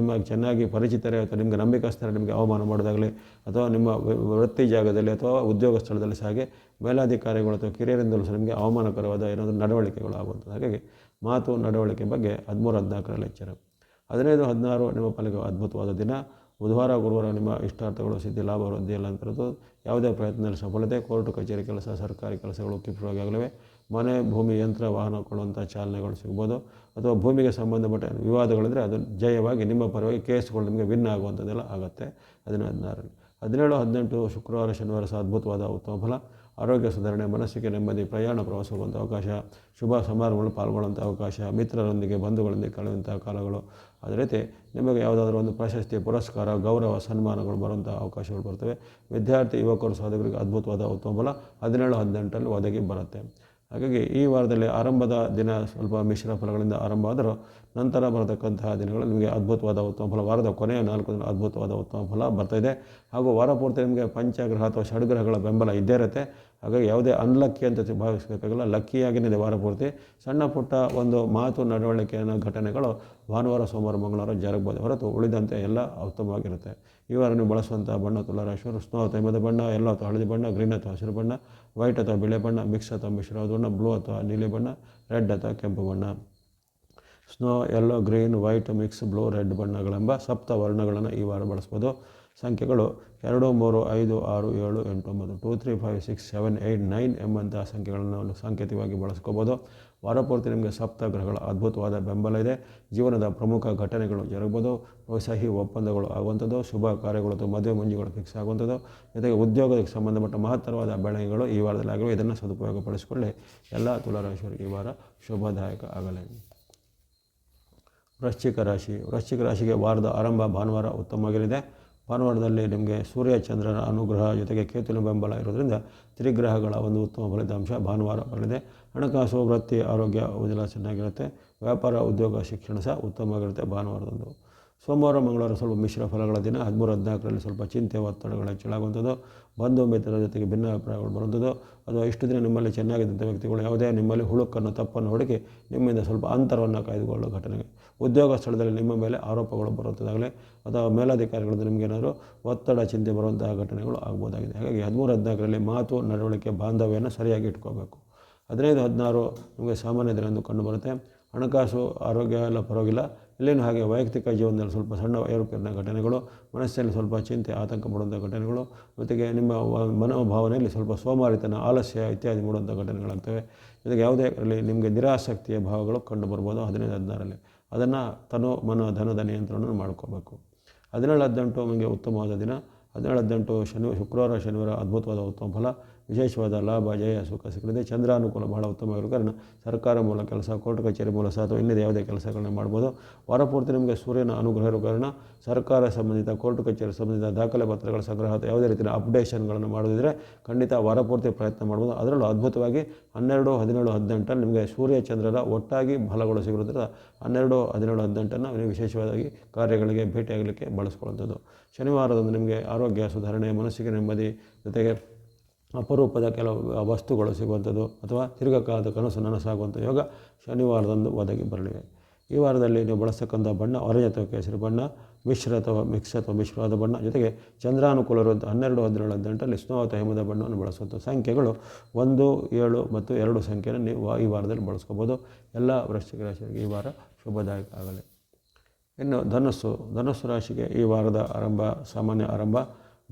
ಚೆನ್ನಾಗಿ ಪರಿಚಿತರೇ ಅಥವಾ ನಿಮಗೆ ನಂಬಿಕಸ್ಥರೇ ನಿಮಗೆ ಅವಮಾನ ಮಾಡೋದಾಗಲಿ ಅಥವಾ ನಿಮ್ಮ ವೃತ್ತಿ ಜಾಗದಲ್ಲಿ ಅಥವಾ ಉದ್ಯೋಗ ಸ್ಥಳದಲ್ಲಿ ಸಹ ಹಾಗೆ ಮೇಲಾಧಿಕಾರಿಗಳು ಅಥವಾ ಕಿರಿಯರಿಂದಲೂ ಸಹ ನಿಮಗೆ ಅವಮಾನಕರವಾದ ಏನಾದರೂ ನಡವಳಿಕೆಗಳು ಆಗುವಂಥದ್ದು. ಹಾಗಾಗಿ ಮಾತು ನಡವಳಿಕೆ ಬಗ್ಗೆ 13, 14ರಲ್ಲಿ ಎಚ್ಚರ. 15, 16 ನಿಮ್ಮ ಪಾಲಿಗೆ ಅದ್ಭುತವಾದ ದಿನ. ಬುಧವಾರ ಗುರುವಾರ ನಿಮ್ಮ ಇಷ್ಟಾರ್ಥಗಳು ಸಿದ್ಧಿ, ಲಾಭ, ವೃದ್ಧಿ ಎಲ್ಲ ಅಂತರದ್ದು. ಯಾವುದೇ ಪ್ರಯತ್ನದಲ್ಲಿ ಸಫಲತೆ, ಕೋರ್ಟು ಕಚೇರಿ ಕೆಲಸ, ಸರ್ಕಾರಿ ಕೆಲಸಗಳು ಕ್ಷಿಪ್ರವಾಗಿ ಆಗಲಿವೆ. ಮನೆ ಭೂಮಿ ಯಂತ್ರ ವಾಹನ ಕೊಳ್ಳುವಂಥ ಚಾಲನೆಗಳು ಸಿಗ್ಬೋದು. ಅಥವಾ ಭೂಮಿಗೆ ಸಂಬಂಧಪಟ್ಟ ವಿವಾದಗಳಿದ್ದರೆ ಅದು ಜಯವಾಗಿ ನಿಮ್ಮ ಪರವಾಗಿ ಕೇಸ್ಗಳು ನಿಮಗೆ ವಿನ್ ಆಗುವಂಥದ್ದೆಲ್ಲ ಆಗುತ್ತೆ. 15, 16ರಲ್ಲಿ 17, 18 ಶುಕ್ರವಾರ ಶನಿವಾರ ಸಹ ಅದ್ಭುತವಾದ ಉತ್ತಮ ಫಲ. ಆರೋಗ್ಯ ಸುಧಾರಣೆ, ಮನಸ್ಸಿಗೆ ನೆಮ್ಮದಿ, ಪ್ರಯಾಣ ಪ್ರವಾಸ ಹೋಗುವಂಥ ಅವಕಾಶ, ಶುಭ ಸಮಾರಂಭಗಳು ಪಾಲ್ಗೊಳ್ಳುವಂಥ ಅವಕಾಶ, ಮಿತ್ರರೊಂದಿಗೆ ಬಂಧುಗಳೊಂದಿಗೆ ಕಳೆಯುವಂಥ ಕಾಲಗಳು. ಅದೇ ರೀತಿ ನಿಮಗೆ ಯಾವುದಾದ್ರೂ ಒಂದು ಪ್ರಶಸ್ತಿ, ಪುರಸ್ಕಾರ, ಗೌರವ, ಸನ್ಮಾನಗಳು ಬರುವಂಥ ಅವಕಾಶಗಳು ಬರ್ತವೆ. ವಿದ್ಯಾರ್ಥಿ ಯುವಕರು ಸಾಧಕರಿಗೆ ಅದ್ಭುತವಾದ ಉತ್ತಮ ಫಲ 17, 18ರಲ್ಲಿ ಒದಗಿ ಬರುತ್ತೆ. ಹಾಗಾಗಿ ಈ ವಾರದಲ್ಲಿ ಆರಂಭದ ದಿನ ಸ್ವಲ್ಪ ಮಿಶ್ರ ಫಲಗಳಿಂದ ಆರಂಭ ಆದರೂ ನಂತರ ಬರತಕ್ಕಂತಹ ದಿನಗಳಲ್ಲಿ ನಿಮಗೆ ಅದ್ಭುತವಾದ ಉತ್ತಮ ಫಲ, ವಾರದ ಕೊನೆಯ 4 ದಿನ ಅದ್ಭುತವಾದ ಉತ್ತಮ ಫಲ ಬರ್ತಾಯಿದೆ. ಹಾಗೂ ವಾರ ಪೂರ್ತಿ ನಿಮಗೆ ಪಂಚಗ್ರಹ ಅಥವಾ ಷಡ್ಗ್ರಹಗಳ ಬೆಂಬಲ ಇದ್ದೇ ಇರುತ್ತೆ. ಹಾಗಾಗಿ ಯಾವುದೇ ಅನ್ಲಕ್ಕಿ ಅಂತ ಭಾವಿಸಬೇಕಾಗಿಲ್ಲ, ಲಕ್ಕಿಯಾಗಿನಿದೆ ವಾರ ಪೂರ್ತಿ. ಸಣ್ಣ ಪುಟ್ಟ ಒಂದು ಮಾತು ನಡವಳಿಕೆಯ ಘಟನೆಗಳು ಭಾನುವಾರ, ಸೋಮವಾರ, ಮಂಗಳವಾರ ಜರುಗಬಹುದು ಹೊರತು ಉಳಿದಂತೆ ಎಲ್ಲ ಉತ್ತಮವಾಗಿರುತ್ತೆ. ಈ ವಾರ ನೀವು ಬಳಸುವಂಥ ಬಣ್ಣ ತುಲಾರಾಶಿಯವರು ಸ್ನೋ ಅಥವಾ ಹಿಮದ ಬಣ್ಣ, ಯೆಲ್ಲೋ ಅಥವಾ ಹಳದಿ ಬಣ್ಣ, ಗ್ರೀನ್ ಅಥವಾ ಹಸಿರು ಬಣ್ಣ, ವೈಟ್ ಅಥವಾ ಬಿಳಿ ಬಣ್ಣ, ಮಿಕ್ಸ್ ಅಥವಾ ಮಿಶ್ರವಾದ ಬಣ್ಣ, ಬ್ಲೂ ಅಥವಾ ನೀಲಿ ಬಣ್ಣ, ರೆಡ್ ಅಥವಾ ಕೆಂಪು ಬಣ್ಣ. Snow, yellow, green, white, mix, blue, red ಬಣ್ಣಗಳೆಂಬ ಸಪ್ತ ವರ್ಣಗಳನ್ನು ಈ ವಾರ ಬಳಸ್ಬೋದು. ಸಂಖ್ಯೆಗಳು 2, 3, 5, 6, 7, 8, 9, 2, 3, 5, 6, 7, 8, 9 ಎಂಬಂತಹ ಸಂಖ್ಯೆಗಳನ್ನು ಸಾಂಕೇತಿಕವಾಗಿ ಬಳಸ್ಕೋಬೋದು. ವಾರಪೂರ್ತಿ ನಿಮಗೆ ಸಪ್ತ ಗ್ರಹಗಳ ಅದ್ಭುತವಾದ ಬೆಂಬಲ ಇದೆ. ಜೀವನದ ಪ್ರಮುಖ ಘಟನೆಗಳು ಜರುಗ್ಬೋದು, ಸಹಿ ಒಪ್ಪಂದಗಳು ಆಗುವಂಥದ್ದು, ಶುಭ ಕಾರ್ಯಗಳು ಅಥವಾ ಮದುವೆ ಮುಂಜಿಗಳು ಫಿಕ್ಸ್ ಆಗುವಂಥದ್ದು, ಜೊತೆಗೆ ಉದ್ಯೋಗಕ್ಕೆ ಸಂಬಂಧಪಟ್ಟ ಮಹತ್ತರವಾದ ಬೆಳವಣಿಗೆಗಳು ಈ ವಾರದಲ್ಲಿ ಆಗಿವೆ. ಇದನ್ನು ಸದುಪಯೋಗಪಡಿಸಿಕೊಳ್ಳಿ. ಎಲ್ಲ ತುಲಾರಾಶಿಯವರಿಗೆ ಈ ವಾರ ಶುಭದಾಯಕ ಆಗಲಿ. ವೃಶ್ಚಿಕ ರಾಶಿಗೆ ವಾರದ ಆರಂಭ ಭಾನುವಾರ ಉತ್ತಮವಾಗಿರಲಿದೆ. ಭಾನುವಾರದಲ್ಲಿ ನಿಮಗೆ ಸೂರ್ಯ ಚಂದ್ರನ ಅನುಗ್ರಹ ಜೊತೆಗೆ ಕೇತುವಿನ ಬೆಂಬಲ ಇರೋದರಿಂದ ತ್ರಿಗ್ರಹಗಳ ಒಂದು ಉತ್ತಮ ಫಲಿತಾಂಶ ಭಾನುವಾರ ಬರಲಿದೆ. ಹಣಕಾಸು, ವೃತ್ತಿ, ಆರೋಗ್ಯ ಇದೆಲ್ಲ ಚೆನ್ನಾಗಿರುತ್ತೆ. ವ್ಯಾಪಾರ, ಉದ್ಯೋಗ, ಶಿಕ್ಷಣ ಸಹ ಉತ್ತಮವಾಗಿರುತ್ತೆ ಭಾನುವಾರದಂದು. ಸೋಮವಾರ ಮಂಗಳವಾರ ಸ್ವಲ್ಪ ಮಿಶ್ರ ಫಲಗಳ ದಿನ. 13, 14ರಲ್ಲಿ ಸ್ವಲ್ಪ ಚಿಂತೆ, ಒತ್ತಡಗಳು ಹೆಚ್ಚಳಾಗುವಂಥದ್ದು, ಬಂಧು ಮಿತ್ರರ ಜೊತೆಗೆ ಭಿನ್ನಾಭಿಪ್ರಾಯಗಳು ಬರುವಂಥದ್ದು, ಅಥವಾ ಇಷ್ಟು ದಿನ ನಿಮ್ಮಲ್ಲಿ ಚೆನ್ನಾಗಿದ್ದಂಥ ವ್ಯಕ್ತಿಗಳು ಯಾವುದೇ ನಿಮ್ಮಲ್ಲಿ ಹುಳುಕನ್ನು ತಪ್ಪನ್ನು ಹುಡುಕಿ ನಿಮ್ಮಿಂದ ಸ್ವಲ್ಪ ಅಂತರವನ್ನು ಕಾಯ್ದುಕೊಳ್ಳುವ ಘಟನೆ. ಉದ್ಯೋಗ ಸ್ಥಳದಲ್ಲಿ ನಿಮ್ಮ ಮೇಲೆ ಆರೋಪಗಳು ಬರುವಂಥದ್ದಾಗಲಿ ಅಥವಾ ಮೇಲಾಧಿಕಾರಿಗಳಿಂದ ನಿಮಗೇನಾದರೂ ಒತ್ತಡ, ಚಿಂತೆ ಬರುವಂತಹ ಘಟನೆಗಳು ಆಗ್ಬೋದಾಗಿದೆ. ಹಾಗಾಗಿ 13, 14ರಲ್ಲಿ ಮಾತು ನಡವಳಿಕೆ ಬಾಂಧವ್ಯವನ್ನು ಸರಿಯಾಗಿ ಇಟ್ಕೋಬೇಕು. 15, 16 ನಿಮಗೆ ಸಾಮಾನ್ಯ ದಿನ ಎಂದು ಕಂಡುಬರುತ್ತೆ. ಹಣಕಾಸು, ಆರೋಗ್ಯ ಎಲ್ಲ ಪರವಾಗಿಲ್ಲ. ಇಲ್ಲೇನು ಹಾಗೆ ವೈಯಕ್ತಿಕ ಜೀವನದಲ್ಲಿ ಸ್ವಲ್ಪ ಸಣ್ಣ ಏರುಪೇರಿನ ಘಟನೆಗಳು, ಮನಸ್ಸಲ್ಲಿ ಸ್ವಲ್ಪ ಚಿಂತೆ, ಆತಂಕ ಮೂಡುವಂಥ ಘಟನೆಗಳು, ಜೊತೆಗೆ ನಿಮ್ಮ ಮನೋಭಾವನೆಯಲ್ಲಿ ಸ್ವಲ್ಪ ಸೋಮಾರಿತನ, ಆಲಸ್ಯ ಇತ್ಯಾದಿ ಮೂಡುವಂಥ ಘಟನೆಗಳಾಗ್ತವೆ. ಜೊತೆಗೆ ಯಾವುದೇ ಇರಲಿ ನಿಮಗೆ ನಿರಾಸಕ್ತಿಯ ಭಾವಗಳು ಕಂಡು ಬರ್ಬೋದು 15, 16ರಲ್ಲಿ. ಅದನ್ನು ತನು, ಮನ, ಧನದ ನಿಯಂತ್ರಣ ಮಾಡ್ಕೋಬೇಕು. 17, 18 ನಿಮಗೆ ಉತ್ತಮವಾದ ದಿನ. 17, 18 ಶುಕ್ರವಾರ ಶನಿವಾರ ಅದ್ಭುತವಾದ ಉತ್ತಮ ಫಲ. ವಿಶೇಷವಾದ ಲಾಭ ಜಯ ಸುಖ ಸಿಗಲಿದೆ. ಚಂದ್ರಾನುಕೂಲ ಬಹಳ ಉತ್ತಮವಾಗಿರೋ ಕಾರಣ ಸರ್ಕಾರ ಮೂಲ ಕೆಲಸ, ಕೋರ್ಟ್ ಕಚೇರಿ ಮೂಲ ಸಹ ಅಥವಾ ಇನ್ನಿದೆ ಯಾವುದೇ ಕೆಲಸಗಳನ್ನ ಮಾಡ್ಬೋದು. ವಾರಪೂರ್ತಿ ನಿಮಗೆ ಸೂರ್ಯನ ಅನುಗ್ರಹ ಇರೋ ಕಾರಣ ಸರ್ಕಾರ ಸಂಬಂಧಿತ, ಕೋರ್ಟ್ ಕಚೇರಿ ಸಂಬಂಧಿತ ದಾಖಲೆ ಪತ್ರಗಳ ಸಂಗ್ರಹ ಅಥವಾ ಯಾವುದೇ ರೀತಿಯ ಅಪ್ಡೇಷನ್ಗಳನ್ನು ಮಾಡೋದಿದ್ರೆ ಖಂಡಿತ ವಾರಪೂರ್ತಿ ಪ್ರಯತ್ನ ಮಾಡ್ಬೋದು. ಅದರಲ್ಲೂ ಅದ್ಭುತವಾಗಿ 12, 17, 18 ನಿಮಗೆ ಸೂರ್ಯ ಚಂದ್ರರ ಒಟ್ಟಾಗಿ ಫಲಗಳು ಸಿಗೋದ್ರಿಂದ 12, 17, 18 ನೀವು ವಿಶೇಷವಾಗಿ ಕಾರ್ಯಗಳಿಗೆ ಭೇಟಿಯಾಗಲಿಕ್ಕೆ ಬಳಸ್ಕೊಳ್ಳುವಂಥದ್ದು. ಶನಿವಾರದಂದು ನಿಮಗೆ ಆರೋಗ್ಯ ಸುಧಾರಣೆ, ಮನಸ್ಸಿಗೆ ನೆಮ್ಮದಿ, ಜೊತೆಗೆ ಅಪರೂಪದ ಕೆಲವು ವಸ್ತುಗಳು ಸಿಗುವಂಥದ್ದು ಅಥವಾ ದೀರ್ಘಕಾಲದ ಕನಸು ನನಸಾಗುವಂಥ ಯೋಗ ಶನಿವಾರದಂದು ಒದಗಿ ಬರಲಿವೆ. ಈ ವಾರದಲ್ಲಿ ನೀವು ಬಳಸ್ತಕ್ಕಂಥ ಬಣ್ಣ ಆರೆಂಜ್ ಅಥವಾ ಕೇಸರಿ ಬಣ್ಣ, ಮಿಶ್ರ ಅಥವಾ ಮಿಕ್ಸ್ ಅಥವಾ ಮಿಶ್ರವಾದ ಬಣ್ಣ, ಜೊತೆಗೆ ಚಂದ್ರಾನುಕೂಲ ಇರುವಂಥ 12, 17, 18 ಸ್ನೋ ಅಥವಾ ಹಿಮದ ಬಣ್ಣವನ್ನು ಬಳಸುವಂಥ ಸಂಖ್ಯೆಗಳು 1, 7 ಮತ್ತು 2 ಸಂಖ್ಯೆಯನ್ನು ನೀವು ಈ ವಾರದಲ್ಲಿ ಬಳಸ್ಕೋಬೋದು. ಎಲ್ಲ ವೃಶ್ಚಿಕ ರಾಶಿಯವರಿಗೆ ಈ ವಾರ ಶುಭದಾಯಕ ಆಗಲಿ. ಇನ್ನು ಧನಸ್ಸು ರಾಶಿಗೆ ಈ ವಾರದ ಆರಂಭ ಸಾಮಾನ್ಯ ಆರಂಭ.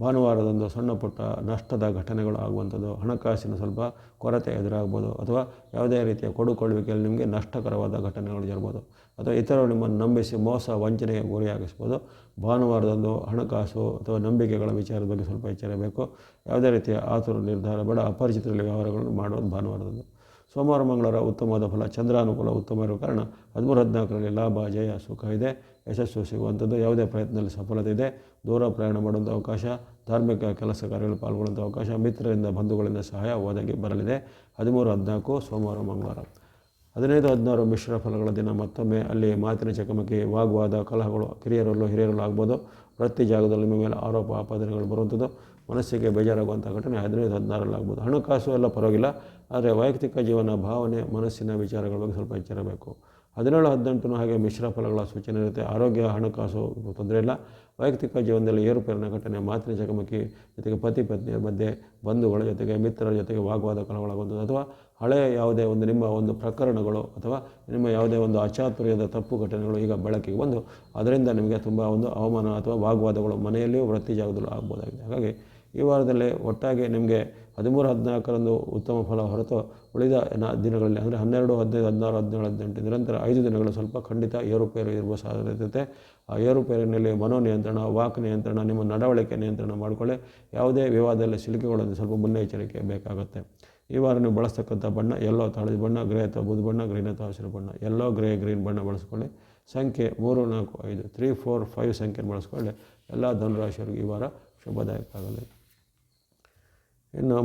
ಭಾನುವಾರದಂದು ಸಣ್ಣ ಪುಟ್ಟ ನಷ್ಟದ ಘಟನೆಗಳು ಆಗುವಂಥದ್ದು, ಹಣಕಾಸಿನ ಸ್ವಲ್ಪ ಕೊರತೆ ಎದುರಾಗ್ಬೋದು ಅಥವಾ ಯಾವುದೇ ರೀತಿಯ ಕೊಡುಕೊಳ್ಳುವಿಕೆಯಲ್ಲಿ ನಿಮಗೆ ನಷ್ಟಕರವಾದ ಘಟನೆಗಳು ಇರ್ಬೋದು ಅಥವಾ ಇತರರು ನಿಮ್ಮನ್ನು ನಂಬಿಸಿ ಮೋಸ ವಂಚನೆಗೆ ಗುರಿಯಾಗಿಸ್ಬೋದು. ಭಾನುವಾರದಂದು ಹಣಕಾಸು ಅಥವಾ ನಂಬಿಕೆಗಳ ವಿಚಾರದ ಬಗ್ಗೆ ಸ್ವಲ್ಪ ಎಚ್ಚರಬೇಕು. ಯಾವುದೇ ರೀತಿಯ ಆತುರ ನಿರ್ಧಾರ ಬೇಡ. ಅಪರಿಚಿತರಲ್ಲಿ ವ್ಯವಹಾರಗಳನ್ನು ಮಾಡೋದು ಭಾನುವಾರದಂದು. ಸೋಮವಾರ ಮಂಗಳವಾರ ಉತ್ತಮವಾದ ಫಲ, ಚಂದ್ರಾನುಕೂಲ ಉತ್ತಮ ಇರುವ ಕಾರಣ 13, 14ರಲ್ಲಿ ಲಾಭ ಜಯ ಸುಖ ಇದೆ, ಯಶಸ್ಸು ಸಿಗುವಂಥದ್ದು, ಯಾವುದೇ ಪ್ರಯತ್ನದಲ್ಲಿ ಸಫಲತೆ ಇದೆ, ದೂರ ಪ್ರಯಾಣ ಮಾಡುವಂಥ ಅವಕಾಶ, ಧಾರ್ಮಿಕ ಕೆಲಸ ಕಾರ್ಯಗಳಲ್ಲಿ ಪಾಲ್ಗೊಳ್ಳುವಂಥ ಅವಕಾಶ, ಮಿತ್ರರಿಂದ ಬಂಧುಗಳಿಂದ ಸಹಾಯ ಒದಗಿ ಬರಲಿದೆ. 13, 14 ಸೋಮವಾರ ಮಂಗಳವಾರ. 15, 16 ಮಿಶ್ರ ಫಲಗಳ ದಿನ. ಮತ್ತೊಮ್ಮೆ ಅಲ್ಲಿ ಮಾತಿನ ಚಕಮಕಿ, ವಾಗ್ವಾದ, ಕಲಹಗಳು ಕಿರಿಯರಲ್ಲೂ ಹಿರಿಯರಲ್ಲೂ ಆಗ್ಬೋದು. ವೃತ್ತಿ ಜಾಗದಲ್ಲಿ ನಿಮ್ಮ ಮೇಲೆ ಆರೋಪ ಆಪಾದನೆಗಳು ಬರುವಂಥದ್ದು, ಮನಸ್ಸಿಗೆ ಬೇಜಾರಾಗುವಂಥ ಘಟನೆ 15, 16ರಲ್ಲಿ ಆಗ್ಬೋದು. ಹಣಕಾಸು ಎಲ್ಲ ಪರವಾಗಿಲ್ಲ, ಆದರೆ ವೈಯಕ್ತಿಕ ಜೀವನ, ಭಾವನೆ, ಮನಸ್ಸಿನ ವಿಚಾರಗಳ ಬಗ್ಗೆ ಸ್ವಲ್ಪ ಎಚ್ಚರಬೇಕು. 17, 18 ಹಾಗೆ ಮಿಶ್ರ ಫಲಗಳ ಸೂಚನೆ ಇರುತ್ತೆ. ಆರೋಗ್ಯ, ಹಣಕಾಸು ತೊಂದರೆ ಇಲ್ಲ. ವೈಯಕ್ತಿಕ ಜೀವನದಲ್ಲಿ ಏರುಪೇರಿನ ಘಟನೆ, ಮಾತಿನ ಚಕಮಕಿ, ಜೊತೆಗೆ ಪತಿ ಪತ್ನಿಯ ಮಧ್ಯೆ, ಬಂಧುಗಳ ಜೊತೆಗೆ, ಮಿತ್ರರ ಜೊತೆಗೆ ವಾಗ್ವಾದ ಕಲಹಗಳಾಗುವಂಥದ್ದು ಅಥವಾ ಹಳೆಯ ಯಾವುದೇ ನಿಮ್ಮ ಒಂದು ಪ್ರಕರಣಗಳು ಅಥವಾ ನಿಮ್ಮ ಯಾವುದೇ ಒಂದು ಅಚಾತುರ್ಯದ ತಪ್ಪು ಘಟನೆಗಳು ಈಗ ಬೆಳಕಿಗೆ ಬಂದು ಅದರಿಂದ ನಿಮಗೆ ತುಂಬ ಒಂದು ಅವಮಾನ ಅಥವಾ ವಾಗ್ವಾದಗಳು ಮನೆಯಲ್ಲಿಯೂ ವೃತ್ತಿ ಜಾಗದಲ್ಲೂ ಆಗ್ಬೋದಾಗಿದೆ. ಹಾಗಾಗಿ ಈ ವಾರದಲ್ಲಿ ಒಟ್ಟಾಗಿ ನಿಮಗೆ 13, 14ರಂದು ಉತ್ತಮ ಫಲ ಹೊರತು ಉಳಿದ ದಿನಗಳಲ್ಲಿ ಅಂದರೆ 12, 15, 16, 17, 18 ನಿರಂತರ 5 ದಿನಗಳು ಸ್ವಲ್ಪ ಖಂಡಿತ ಏರುಪೇರು ಇರುವ ಸಾಧ್ಯತೆ ಇರುತ್ತೆ. ಆ ಏರುಪೇರಿನಲ್ಲಿ ಮನೋನಿಯಂತ್ರಣ, ವಾಕ್ ನಿಯಂತ್ರಣ, ನಿಮ್ಮ ನಡವಳಿಕೆ ನಿಯಂತ್ರಣ ಮಾಡಿಕೊಳ್ಳಿ. ಯಾವುದೇ ವಿವಾದದಲ್ಲಿ ಸಿಲುಕಿಕೊಳ್ಳೋದು ಸ್ವಲ್ಪ ಮುನ್ನೆಚ್ಚರಿಕೆ ಬೇಕಾಗುತ್ತೆ. ಈ ವಾರ ನೀವು ಬಳಸ್ತಕ್ಕಂಥ ಬಣ್ಣ ಯೆಲ್ಲೋ ಅಥವಾ ಹಳದಿ ಬಣ್ಣ, ಗ್ರೇ ಅಥವಾ ಬೂದು ಬಣ್ಣ, ಗ್ರೀನ್ ಅಥವಾ ಹಸಿರು ಬಣ್ಣ. ಯೆಲ್ಲೋ, ಗ್ರೇ, ಗ್ರೀನ್ ಬಣ್ಣ ಬಳಸ್ಕೊಳ್ಳಿ. ಸಂಖ್ಯೆ 3, 4, 5 3, 4, 5 ಸಂಖ್ಯೆಯನ್ನು ಬಳಸ್ಕೊಳ್ಳಿ. ಎಲ್ಲ ಧನುರಾಶಿಯವರಿಗೆ ಈ ವಾರ ಶುಭದಾಯಕ ಆಗಲಿ. ಇನ್ನು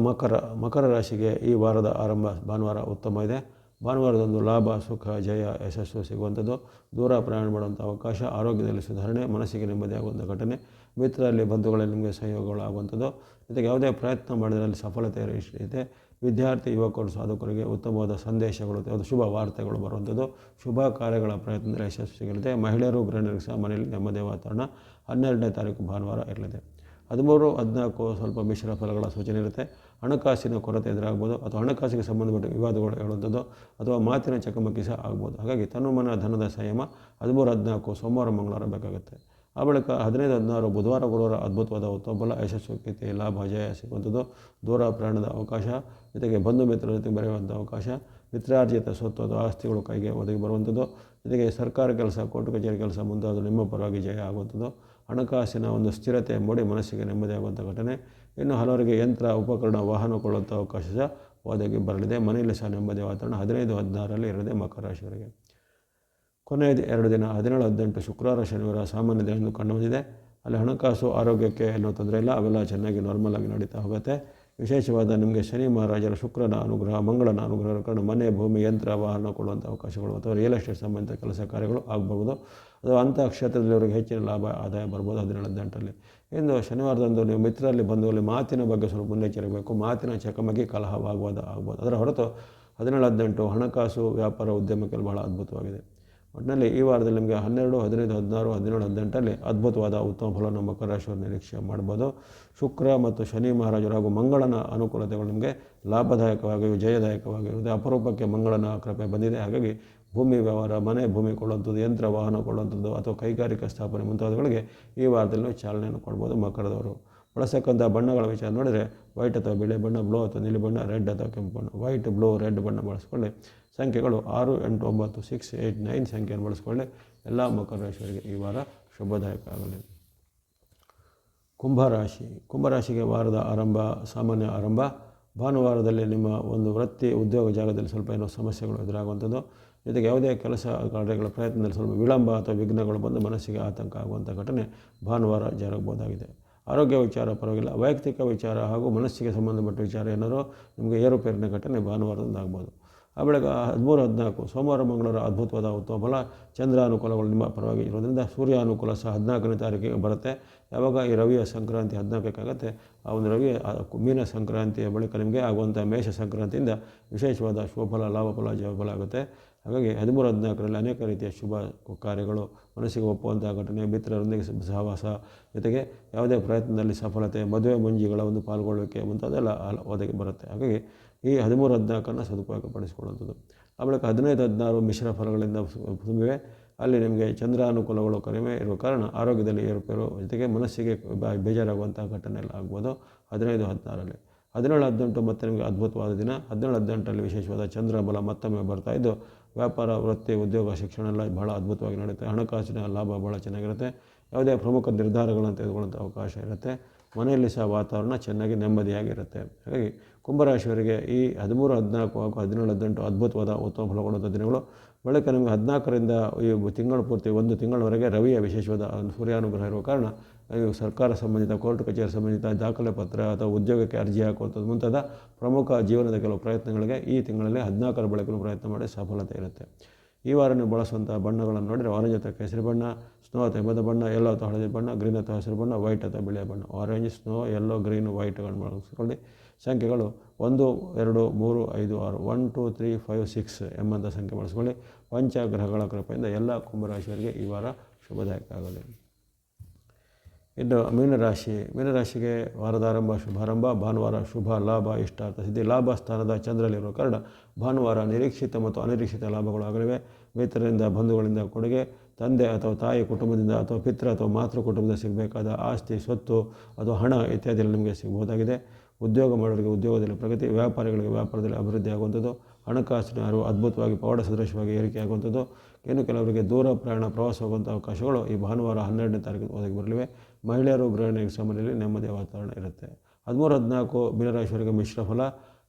ಮಕರ ರಾಶಿಗೆ ಈ ವಾರದ ಆರಂಭ ಭಾನುವಾರ ಉತ್ತಮ ಇದೆ. ಭಾನುವಾರದಂದು ಲಾಭ ಸುಖ ಜಯ ಯಶಸ್ಸು ಸಿಗುವಂಥದ್ದು, ದೂರ ಪ್ರಯಾಣ ಮಾಡುವಂಥ ಅವಕಾಶ, ಆರೋಗ್ಯದಲ್ಲಿ ಸುಧಾರಣೆ, ಮನಸ್ಸಿಗೆ ನೆಮ್ಮದಿ ಆಗುವಂಥ ಘಟನೆ, ಮಿತ್ರರಲ್ಲಿ ಬಂಧುಗಳಲ್ಲಿ ನಿಮಗೆ ಸಹಯೋಗಗಳು ಆಗುವಂಥದ್ದು, ಜೊತೆಗೆ ಯಾವುದೇ ಪ್ರಯತ್ನ ಮಾಡಿದಲ್ಲಿ ಸಫಲತೆ ಇದೆ. ವಿದ್ಯಾರ್ಥಿ ಯುವಕರು ಸಾಧಕರಿಗೆ ಉತ್ತಮವಾದ ಸಂದೇಶಗಳು, ಯಾವುದು ಶುಭ ವಾರ್ತೆಗಳು ಬರುವಂಥದ್ದು, ಶುಭ ಕಾರ್ಯಗಳ ಪ್ರಯತ್ನದಲ್ಲಿ ಯಶಸ್ಸು ಸಿಗಲಿದೆ. ಮಹಿಳೆಯರು ಗೃಹಿಣಿಯರಿಗೆ ಸಹ ಮನೆಯಲ್ಲಿ ನೆಮ್ಮದಿಯ ವಾತಾವರಣ 12ನೇ ತಾರೀಕು ಭಾನುವಾರ ಇರಲಿದೆ. 13, 14 ಸ್ವಲ್ಪ ಮಿಶ್ರ ಫಲಗಳ ಸೂಚನೆ ಇರುತ್ತೆ. ಹಣಕಾಸಿನ ಕೊರತೆ ಎದುರಾಗ್ಬೋದು ಅಥವಾ ಹಣಕಾಸಿಗೆ ಸಂಬಂಧಪಟ್ಟ ವಿವಾದಗಳು ಹೇಳುವಂಥದ್ದು ಅಥವಾ ಮಾತಿನ ಚಕಮಕಿ ಸಹ ಆಗ್ಬೋದು. ಹಾಗಾಗಿ ತನುಮನ ಧನದ ಸಂಯಮ 13, 14 ಸೋಮವಾರ ಮಂಗಳವಾರ ಬೇಕಾಗುತ್ತೆ. ಆ ಬಳಿಕ 15, 16 ಬುಧವಾರ ಗುರುವಾರ ಅದ್ಭುತವಾದ ಉತ್ತಮ ಫಲ, ಯಶಸ್ಸು ಕೀರ್ತಿ ಲಾಭ ಜಯ ಸಿಗುವಂಥದ್ದು, ದೂರ ಪ್ರಯಾಣದ ಅವಕಾಶ, ಜೊತೆಗೆ ಬಂಧು ಮಿತ್ರರ ಜೊತೆ ಬರೆಯುವಂಥ ಅವಕಾಶ, ಮಿತ್ರಾರ್ಜಿತ ಸ್ವತ್ತು ಅಥವಾ ಆಸ್ತಿಗಳು ಕೈಗೆ ಒದಗಿ ಬರುವಂಥದ್ದು, ಜೊತೆಗೆ ಸರ್ಕಾರ ಕೆಲಸ, ಕೋರ್ಟ್ ಕಚೇರಿ ಕೆಲಸ ಮುಂತಾದ ನಿಮ್ಮ ಪರವಾಗಿ ಜಯ ಆಗುವಂಥದ್ದು, ಹಣಕಾಸಿನ ಒಂದು ಸ್ಥಿರತೆ ಮೂಡಿ ಮನಸ್ಸಿಗೆ ನೆಮ್ಮದಿ ಆಗುವಂಥ ಘಟನೆ. ಇನ್ನು ಹಲವರಿಗೆ ಯಂತ್ರ ಉಪಕರಣ ವಾಹನ ಕೊಳ್ಳುವಂಥ ಅವಕಾಶ ಸಹ ಒದಗಿ ಬರಲಿದೆ. ಮನೆಯಲ್ಲಿ ಸಹ ನೆಮ್ಮದಿಯ ವಾತಾವರಣ 15, 16ರಲ್ಲಿ ಇರಲಿದೆ ಮಕರ ರಾಶಿಯವರಿಗೆ. ಕೊನೆಯ 2 ದಿನ 17, 18 ಶುಕ್ರವಾರ ಶನಿವಾರ ಸಾಮಾನ್ಯ ದಿನ ಎಂದು ಕಂಡು ಬಂದಿದೆ. ಅಲ್ಲಿ ಹಣಕಾಸು ಆರೋಗ್ಯಕ್ಕೆ ಏನೂ ತೊಂದರೆ ಇಲ್ಲ, ಅವೆಲ್ಲ ಚೆನ್ನಾಗಿ ನಾರ್ಮಲ್ ಆಗಿ ನಡೀತಾ ಹೋಗುತ್ತೆ. ವಿಶೇಷವಾದ ನಿಮಗೆ ಶನಿ ಮಹಾರಾಜರ ಶುಕ್ರನ ಅನುಗ್ರಹ, ಮಂಗಳನ ಅನುಗ್ರಹ ಕಾರಣ ಮನೆ, ಭೂಮಿ, ಯಂತ್ರ ವಾಹನ ಕೊಳ್ಳುವಂಥ ಅವಕಾಶಗಳು ಅಥವಾ ರಿಯಲ್ ಎಸ್ಟೇಟ್ ಸಂಬಂಧಿತ ಕೆಲಸ ಕಾರ್ಯಗಳು ಆಗಬಹುದು ಅಥವಾ ಅಂಥ ಕ್ಷೇತ್ರದಲ್ಲಿವರಿಗೆ ಹೆಚ್ಚಿನ ಲಾಭ ಆದಾಯ ಬರ್ಬೋದು 17, 18ರಲ್ಲಿ. ಇನ್ನು ಶನಿವಾರದಂದು ನೀವು ಮಿತ್ರರಲ್ಲಿ ಬಂಧುಗಳಲ್ಲಿ ಮಾತಿನ ಬಗ್ಗೆ ಸ್ವಲ್ಪ ಮುನ್ನೆಚ್ಚರಿಸಬೇಕು. ಮಾತಿನ ಚಕಮಕಿ ಕಲಹವಾಗುವುದು ಆಗ್ಬೋದು. ಅದರ ಹೊರತು 17, 18 ಹಣಕಾಸು ವ್ಯಾಪಾರ ಉದ್ಯಮಕ್ಕೆ ಬಹಳ ಅದ್ಭುತವಾಗಿದೆ. ಒಟ್ಟಿನಲ್ಲಿ ಈ ವಾರದಲ್ಲಿ ನಿಮಗೆ 12, 15, 16, 17, 18ರಲ್ಲಿ ಅದ್ಭುತವಾದ ಉತ್ತಮ ಫಲವನ್ನು ಮಕರ ರಾಶಿಯವರು ನಿರೀಕ್ಷೆ ಮಾಡ್ಬೋದು. ಶುಕ್ರ ಮತ್ತು ಶನಿ ಮಹಾರಾಜರು ಹಾಗೂ ಮಂಗಳನ ಅನುಕೂಲತೆಗಳು ನಿಮಗೆ ಲಾಭದಾಯಕವಾಗಿಯೂ ಜಯದಾಯಕವಾಗಿರುವುದು. ಅಪರೂಪಕ್ಕೆ ಮಂಗಳನ ಕೃಪೆ ಬಂದಿದೆ. ಹಾಗಾಗಿ ಭೂಮಿ ವ್ಯವಹಾರ, ಮನೆ ಭೂಮಿ ಕೊಳ್ಳುವಂಥದ್ದು, ಯಂತ್ರ ವಾಹನ ಕೊಳ್ಳುವಂಥದ್ದು ಅಥವಾ ಕೈಗಾರಿಕಾ ಸ್ಥಾಪನೆ ಮುಂತಾದವುಗಳಿಗೆ ಈ ವಾರದಲ್ಲಿ ಚಾಲನೆಯನ್ನು ಕೊಡ್ಬೋದು. ಮಕರದವರು ಬಳಸಕ್ಕಂಥ ಬಣ್ಣಗಳ ವಿಚಾರ ನೋಡಿದರೆ ವೈಟ್ ಅಥವಾ ಬಿಳಿ ಬಣ್ಣ, ಬ್ಲೂ ಅಥವಾ ನೀಲಿ ಬಣ್ಣ, ರೆಡ್ ಅಥವಾ ಕೆಂಪು ಬಣ್ಣ. ವೈಟ್, ಬ್ಲೂ, ರೆಡ್ ಬಣ್ಣ ಬಳಸ್ಕೊಳ್ಳಿ. ಸಂಖ್ಯೆಗಳು 6, 8, 9, 6, 8, 9 ಸಂಖ್ಯೆಯನ್ನು ಬಳಸ್ಕೊಳ್ಳಿ. ಎಲ್ಲ ಮಕರ ರಾಶಿಯವರಿಗೆ ಈ ವಾರ ಶುಭದಾಯಕ ಆಗಲಿ. ಕುಂಭರಾಶಿಗೆ ವಾರದ ಆರಂಭ ಸಾಮಾನ್ಯ ಆರಂಭ. ಭಾನುವಾರದಲ್ಲಿ ನಿಮ್ಮ ಒಂದು ವೃತ್ತಿ ಉದ್ಯೋಗ ಜಾಗದಲ್ಲಿ ಸ್ವಲ್ಪ ಏನೋ ಸಮಸ್ಯೆಗಳು ಎದುರಾಗುವಂಥದ್ದು, ಜೊತೆಗೆ ಯಾವುದೇ ಕೆಲಸ ಕಾರ್ಯಗಳ ಪ್ರಯತ್ನದಲ್ಲಿ ಸ್ವಲ್ಪ ವಿಳಂಬ ಅಥವಾ ವಿಘ್ನಗಳು ಬಂದು ಮನಸ್ಸಿಗೆ ಆತಂಕ ಆಗುವಂಥ ಘಟನೆ ಭಾನುವಾರ ಜರುಗಬಹುದಾಗಿದೆ. ಆರೋಗ್ಯ ವಿಚಾರ ಪರವಾಗಿಲ್ಲ, ವೈಯಕ್ತಿಕ ವಿಚಾರ ಹಾಗೂ ಮನಸ್ಸಿಗೆ ಸಂಬಂಧಪಟ್ಟ ವಿಚಾರ ಏನಾದರೂ ನಿಮಗೆ ಏರುಪೇರಿನ ಘಟನೆ ಭಾನುವಾರದಿಂದ ಆಗ್ಬೋದು. ಆ ಬಳಿಕ 13-14 ಸೋಮವಾರ ಮಂಗಳವಾರ ಅದ್ಭುತವಾದ ಉತ್ತಮ ಫಲ, ಚಂದ್ರ ಅನುಕೂಲಗಳು ನಿಮ್ಮ ಪರವಾಗಿ ಇರೋದ್ರಿಂದ ಸೂರ್ಯ ಅನುಕೂಲ ಸಹ 14ನೇ ತಾರೀಕಿಗೆ ಬರುತ್ತೆ. ಯಾವಾಗ ಈ ರವಿಯ ಸಂಕ್ರಾಂತಿ 14ಕ್ಕೆ ಆಗುತ್ತೆ, ಆ ಒಂದು ರವಿಯ ಮೀನ ಸಂಕ್ರಾಂತಿಯ ಬಳಿಕ ನಿಮಗೆ ಆಗುವಂಥ ಮೇಷ ಸಂಕ್ರಾಂತಿಯಿಂದ ವಿಶೇಷವಾದ ಶುಭಫಲ, ಲಾಭಫಲ, ಜಯಫಲ ಆಗುತ್ತೆ. ಹಾಗಾಗಿ 13-14ರಲ್ಲಿ ಅನೇಕ ರೀತಿಯ ಶುಭ ಕಾರ್ಯಗಳು, ಮನಸ್ಸಿಗೆ ಒಪ್ಪುವಂಥ ಘಟನೆ, ಮಿತ್ರರೊಂದಿಗೆ ಸಹವಾಸ, ಜೊತೆಗೆ ಯಾವುದೇ ಪ್ರಯತ್ನದಲ್ಲಿ ಸಫಲತೆ, ಮದುವೆ ಮುಂಜಿಗಳ ಒಂದು ಪಾಲ್ಗೊಳ್ಳುವಿಕೆ ಮುಂತಾದೆಲ್ಲ ಒದಗಿ ಬರುತ್ತೆ. ಹಾಗಾಗಿ ಈ 13-14 ಸದುಪಯೋಗಪಡಿಸಿಕೊಳ್ಳುವಂಥದ್ದು. ಆ ಬಳಿಕ 15-16 ಮಿಶ್ರ ಫಲಗಳಿಂದ ತುಂಬಿವೆ. ಅಲ್ಲಿ ನಿಮಗೆ ಚಂದ್ರ ಅನುಕೂಲಗಳು ಕಡಿಮೆ ಇರುವ ಕಾರಣ ಆರೋಗ್ಯದಲ್ಲಿ ಏರುಪೇರು, ಜೊತೆಗೆ ಮನಸ್ಸಿಗೆ ಬೇಜಾರಾಗುವಂಥ ಘಟನೆ ಎಲ್ಲ ಆಗ್ಬೋದು 15-16ರಲ್ಲಿ. 17-18 ಮತ್ತೆ ನಿಮಗೆ ಅದ್ಭುತವಾದ ದಿನ. 17-18ರಲ್ಲಿ ವಿಶೇಷವಾದ ಚಂದ್ರ ಬಲ ಮತ್ತೊಮ್ಮೆ ಬರ್ತಾಯಿದ್ದು ವ್ಯಾಪಾರ, ವೃತ್ತಿ, ಉದ್ಯೋಗ, ಶಿಕ್ಷಣ ಎಲ್ಲ ಬಹಳ ಅದ್ಭುತವಾಗಿ ನಡೆಯುತ್ತೆ. ಹಣಕಾಸಿನ ಲಾಭ ಭಾಳ ಚೆನ್ನಾಗಿರುತ್ತೆ. ಯಾವುದೇ ಪ್ರಮುಖ ನಿರ್ಧಾರಗಳನ್ನು ತೆಗೆದುಕೊಳ್ಳುವಂಥ ಅವಕಾಶ ಇರುತ್ತೆ. ಮನೆಯಲ್ಲಿ ಸಹ ವಾತಾವರಣ ಚೆನ್ನಾಗಿ ನೆಮ್ಮದಿಯಾಗಿರುತ್ತೆ. ಹಾಗಾಗಿ ಕುಂಭರಾಶಿಯವರಿಗೆ ಈ 13-14 ಹಾಗೂ 17-18 ಅದ್ಭುತವಾದ ಉತ್ತಮ ಫಲ ಕೊಡುವಂಥ ದಿನಗಳು. ಬಳಿಕ ನಿಮಗೆ 14ರಿಂದ ಈ ತಿಂಗಳು ಪೂರ್ತಿ 1 ತಿಂಗಳವರೆಗೆ ರವಿಯ ವಿಶೇಷವಾದ ಸೂರ್ಯಾನುಗ್ರಹ ಇರುವ ಕಾರಣ ಸರ್ಕಾರ ಸಂಬಂಧಿತ, ಕೋರ್ಟ್ ಕಚೇರಿ ಸಂಬಂಧಿತ ದಾಖಲೆ ಪತ್ರ ಅಥವಾ ಉದ್ಯೋಗಕ್ಕೆ ಅರ್ಜಿ ಹಾಕುವಂಥದ್ದು ಮುಂತಾದ ಪ್ರಮುಖ ಜೀವನದ ಕೆಲವು ಪ್ರಯತ್ನಗಳಿಗೆ ಈ ತಿಂಗಳಲ್ಲಿ 14ರ ಬಳಿಕ ಪ್ರಯತ್ನ ಮಾಡಿ ಸಫಲತೆ ಇರುತ್ತೆ. ಈ ವಾರ ನೀವು ಬಳಸುವಂಥ ಬಣ್ಣಗಳನ್ನು ನೋಡಿದರೆ ಆರೆಂಜ್ ಅಥವಾ ಕೇಸರಿ ಬಣ್ಣ, ಸ್ನೋ ಅಥವಾ ಹಿಮದ ಬಣ್ಣ, ಯೆಲ್ಲೋ ಅಥವಾ ಹಳದಿ ಬಣ್ಣ, ಗ್ರೀನ್ ಅಥವಾ ಹಸಿರು ಬಣ್ಣ, ವೈಟ್ ಅಥವಾ ಬಿಳಿಯ ಬಣ್ಣ. ಆರೆಂಜ್, ಸ್ನೋ, ಯೆಲ್ಲೋ, ಗ್ರೀನ್, ವೈಟ್ಗಳನ್ನು ಬಳಸ್ಕೊಳ್ಳಿ. ಸಂಖ್ಯೆಗಳು 1, 2, 3, 5, 6 1, 2, 3, 5, 6 ಎಂಬಂಥ ಸಂಖ್ಯೆ ಬಳಸ್ಕೊಳ್ಳಿ. ಪಂಚಗ್ರಹಗಳ ಕೃಪೆಯಿಂದ ಎಲ್ಲ ಕುಂಭರಾಶಿಯವರಿಗೆ ಈ ವಾರ ಶುಭದಾಯಕ ಆಗಲಿ. ಇನ್ನು ಮೀನರಾಶಿಗೆ ವಾರದ ಶುಭಾರಂಭ. ಭಾನುವಾರ ಶುಭ, ಲಾಭ, ಇಷ್ಟಾರ್ಥ ಸಿದ್ಧಿ. ಲಾಭ ಸ್ಥಾನದ ಚಂದ್ರಲಿರುವ ಕಾರಣ ಭಾನುವಾರ ನಿರೀಕ್ಷಿತ ಮತ್ತು ಅನಿರೀಕ್ಷಿತ ಲಾಭಗಳು ಆಗಲಿವೆ. ಮಿತ್ರರಿಂದ, ಬಂಧುಗಳಿಂದ ಕೊಡುಗೆ, ತಂದೆ ಅಥವಾ ತಾಯಿ ಕುಟುಂಬದಿಂದ ಅಥವಾ ಪಿತೃ ಅಥವಾ ಮಾತೃ ಕುಟುಂಬದಿಂದ ಸಿಗಬೇಕಾದ ಆಸ್ತಿ, ಸ್ವತ್ತು ಅಥವಾ ಹಣ ಇತ್ಯಾದಿಯಲ್ಲಿ ನಿಮಗೆ ಸಿಗಬಹುದಾಗಿದೆ. ಉದ್ಯೋಗ ಮಾಡೋರಿಗೆ ಉದ್ಯೋಗದಲ್ಲಿ ಪ್ರಗತಿ, ವ್ಯಾಪಾರಿಗಳಿಗೆ ವ್ಯಾಪಾರದಲ್ಲಿ ಅಭಿವೃದ್ಧಿ ಆಗುವಂಥದ್ದು, ಹಣಕಾಸಿನ ಅರಿವು ಅದ್ಭುತವಾಗಿ ಪವಾಡ ಸದೃಶವಾಗಿ ಏರಿಕೆ ಆಗುವಂಥದ್ದು. ಇನ್ನು ಕೆಲವರಿಗೆ ದೂರ ಪ್ರಯಾಣ, ಪ್ರವಾಸ ಹೋಗುವಂಥ ಅವಕಾಶಗಳು ಈ ಭಾನುವಾರ 12ನೇ ತಾರೀಕು ಒದಗಿ ಬರಲಿವೆ. ಮಹಿಳೆಯರು, ಗೃಹಿಣಿಯರ ಸಾಮಾನ್ಯದಲ್ಲಿ ನೆಮ್ಮದಿಯ ವಾತಾವರಣ ಇರುತ್ತೆ. 13-14 ಮೀನರಾಶಿಯವರಿಗೆ ಮಿಶ್ರ ಫಲ.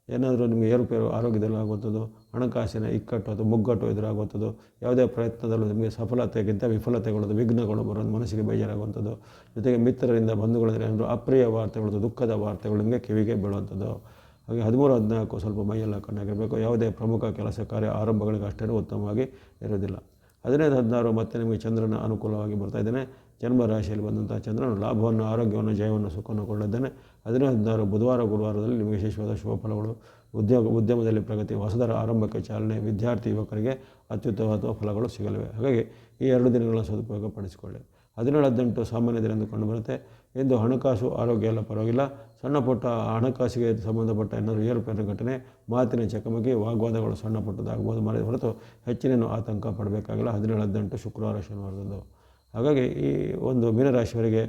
ಏನಾದರೂ ನಿಮಗೆ ಏರುಪೇರು ಆರೋಗ್ಯದಲ್ಲಿ ಆಗುವಂಥದ್ದು, ಹಣಕಾಸಿನ ಇಕ್ಕಟ್ಟು ಅಥವಾ ಮುಗ್ಗಟ್ಟು ಎದುರಾಗುವಂಥದ್ದು, ಯಾವುದೇ ಪ್ರಯತ್ನದಲ್ಲೂ ನಿಮಗೆ ಸಫಲತೆಗಿಂತ ವಿಫಲತೆಗಳು, ವಿಘ್ನಗಳು ಬರೋದು, ಮನಸ್ಸಿಗೆ ಬೇಜಾರಾಗುವಂಥದ್ದು, ಜೊತೆಗೆ ಮಿತ್ರರಿಂದ, ಬಂಧುಗಳಿಂದ ಏನಾದರೂ ಅಪ್ರಿಯ ವಾರ್ತೆಗಳು, ದುಃಖದ ವಾರ್ತೆಗಳು ನಿಮಗೆ ಕಿವಿಗೆ ಬೀಳುವಂಥದ್ದು. ಹಾಗೆ 13-14 ಸ್ವಲ್ಪ ಮೈಯೆಲ್ಲ ಕಣ್ಣಾಗಿರಬೇಕು. ಯಾವುದೇ ಪ್ರಮುಖ ಕೆಲಸ ಕಾರ್ಯ ಆರಂಭಗಳಿಗೆ ಅಷ್ಟೇ ಉತ್ತಮವಾಗಿ ಇರೋದಿಲ್ಲ. 15-16 ಮತ್ತೆ ನಿಮಗೆ ಚಂದ್ರನ ಅನುಕೂಲವಾಗಿ ಬರ್ತಾ ಇದ್ದೇನೆ. ಜನ್ಮ ರಾಶಿಯಲ್ಲಿ ಬಂದಂಥ ಚಂದ್ರನು ಲಾಭವನ್ನು, ಆರೋಗ್ಯವನ್ನು, ಜಯವನ್ನು, ಸುಖವನ್ನು ಕೊಳ್ಳಿದ್ದಾನೆ. 15-16 ಬುಧವಾರ, ಗುರುವಾರದಲ್ಲಿ ನಿಮಗೆ ವಿಶೇಷವಾದ ಶುಭ ಫಲಗಳು, ಉದ್ಯಮದಲ್ಲಿ ಪ್ರಗತಿ, ಹೊಸದರ ಆರಂಭಕ್ಕೆ ಚಾಲನೆ, ವಿದ್ಯಾರ್ಥಿ ಯುವಕರಿಗೆ ಅತ್ಯುತ್ತಮವಾದ ಫಲಗಳು ಸಿಗಲಿವೆ. ಹಾಗಾಗಿ ಈ 2 ದಿನಗಳನ್ನು ಸದುಪಯೋಗಪಡಿಸಿಕೊಳ್ಳಿ. 17-18 ಸಾಮಾನ್ಯ ದಿನ ಎಂದು ಕಂಡುಬರುತ್ತೆ. ಇಂದು ಹಣಕಾಸು, ಆರೋಗ್ಯ ಎಲ್ಲ ಪರವಾಗಿಲ್ಲ. ಸಣ್ಣ ಪುಟ್ಟ ಹಣಕಾಸಿಗೆ ಸಂಬಂಧಪಟ್ಟ ಏನಾದರೂ ಏರುಪೇರಿನ ಘಟನೆ, ಮಾತಿನ ಚಕಮಕಿ, ವಾಗ್ವಾದಗಳು ಸಣ್ಣ ಪುಟ್ಟದಾಗಬಹುದು, ಹೊರತು ಹೆಚ್ಚಿನ ಆತಂಕ ಪಡಬೇಕಾಗಿಲ್ಲ. 17-18 ಶುಕ್ರವಾರ, ಶನಿವಾರದಂದು. ಹಾಗಾಗಿ ಈ ಒಂದು ಮೀನರಾಶಿಯವರಿಗೆ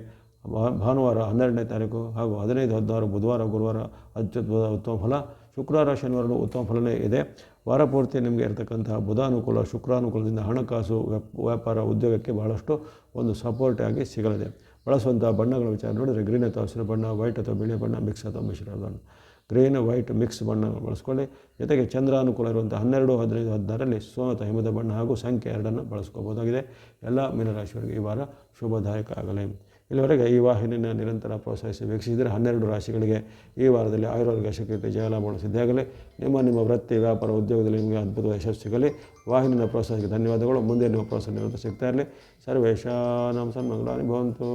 ಭಾನುವಾರ 12ನೇ ತಾರೀಕು ಹಾಗೂ 15-16 ಬುಧವಾರ, ಗುರುವಾರ ಅತ್ಯುತ್ತಮವಾದ ಉತ್ತಮ ಫಲ. ಶುಕ್ರವಾರ, ಶನಿವಾರಗಳು ಉತ್ತಮ ಫಲನೇ ಇದೆ. ವಾರ ಪೂರ್ತಿ ನಿಮಗೆ ಇರತಕ್ಕಂತಹ ಬುಧಾನುಕೂಲ, ಶುಕ್ರಾನುಕೂಲದಿಂದ ಹಣಕಾಸು, ವ್ಯಾಪಾರ, ಉದ್ಯೋಗಕ್ಕೆ ಬಹಳಷ್ಟು ಒಂದು ಸಪೋರ್ಟ್ ಆಗಿ ಸಿಗಲಿದೆ. ಬಳಸುವಂಥ ಬಣ್ಣಗಳ ವಿಚಾರ ನೋಡಿದರೆ ಗ್ರೀನ್ ಅಥವಾ ಹಸಿರು ಬಣ್ಣ, ವೈಟ್ ಅಥವಾ ಬಿಳಿ ಬಣ್ಣ, ಮಿಕ್ಸ್ ಅಥವಾ ಮಿಶ್ರ ಬಣ್ಣ. ಗ್ರೀನ್, ವೈಟ್, ಮಿಕ್ಸ್ ಬಣ್ಣ ಬಳಸ್ಕೊಳ್ಳಿ. ಜೊತೆಗೆ ಚಂದ್ರಾನುಕೂಲ ಇರುವಂಥ 12, 15, 16ರಲ್ಲಿ ಸ್ನೋ ಅಥವಾ ಹಿಮದ ಬಣ್ಣ ಹಾಗೂ ಸಂಖ್ಯೆ 2 ಬಳಸ್ಕೋಬೋದಾಗಿದೆ. ಎಲ್ಲ ಮೀನರಾಶಿಯವರಿಗೆ ಈ ವಾರ ಶುಭದಾಯಕ ಆಗಲಿ. ಇಲ್ಲಿವರೆಗೆ ಈ ವಾಹಿನಿಯನ್ನು ನಿರಂತರ ಪ್ರೋತ್ಸಾಹಿಸಿ ವೀಕ್ಷಿಸಿದರೆ 12 ರಾಶಿಗಳಿಗೆ ಈ ವಾರದಲ್ಲಿ ಆಯುರ್ವೇದ ಶಕ್ತಿ ಜಯಲಾಭಗಳು ಸಿದ್ಧಿಯಾಗಲಿ. ನಿಮ್ಮ ವೃತ್ತಿ, ವ್ಯಾಪಾರ, ಉದ್ಯೋಗದಲ್ಲಿ ನಿಮಗೆ ಅದ್ಭುತವಾದ ಯಶಸ್ಸು ಸಿಗಲಿ. ವಾಹಿನಿಯ ಪ್ರೋತ್ಸಾಹಕ್ಕೆ ಧನ್ಯವಾದಗಳು. ಮುಂದೆ ನಿಮ್ಮ ಪ್ರೋತ್ಸಾಹ ನಿರಂತರ ಸಿಗ್ತಾ ಇರಲಿ. ಸರ್ವೇಷಾಂ ಸನ್ಮಂಗಳಾನಿ ಭವಂತು.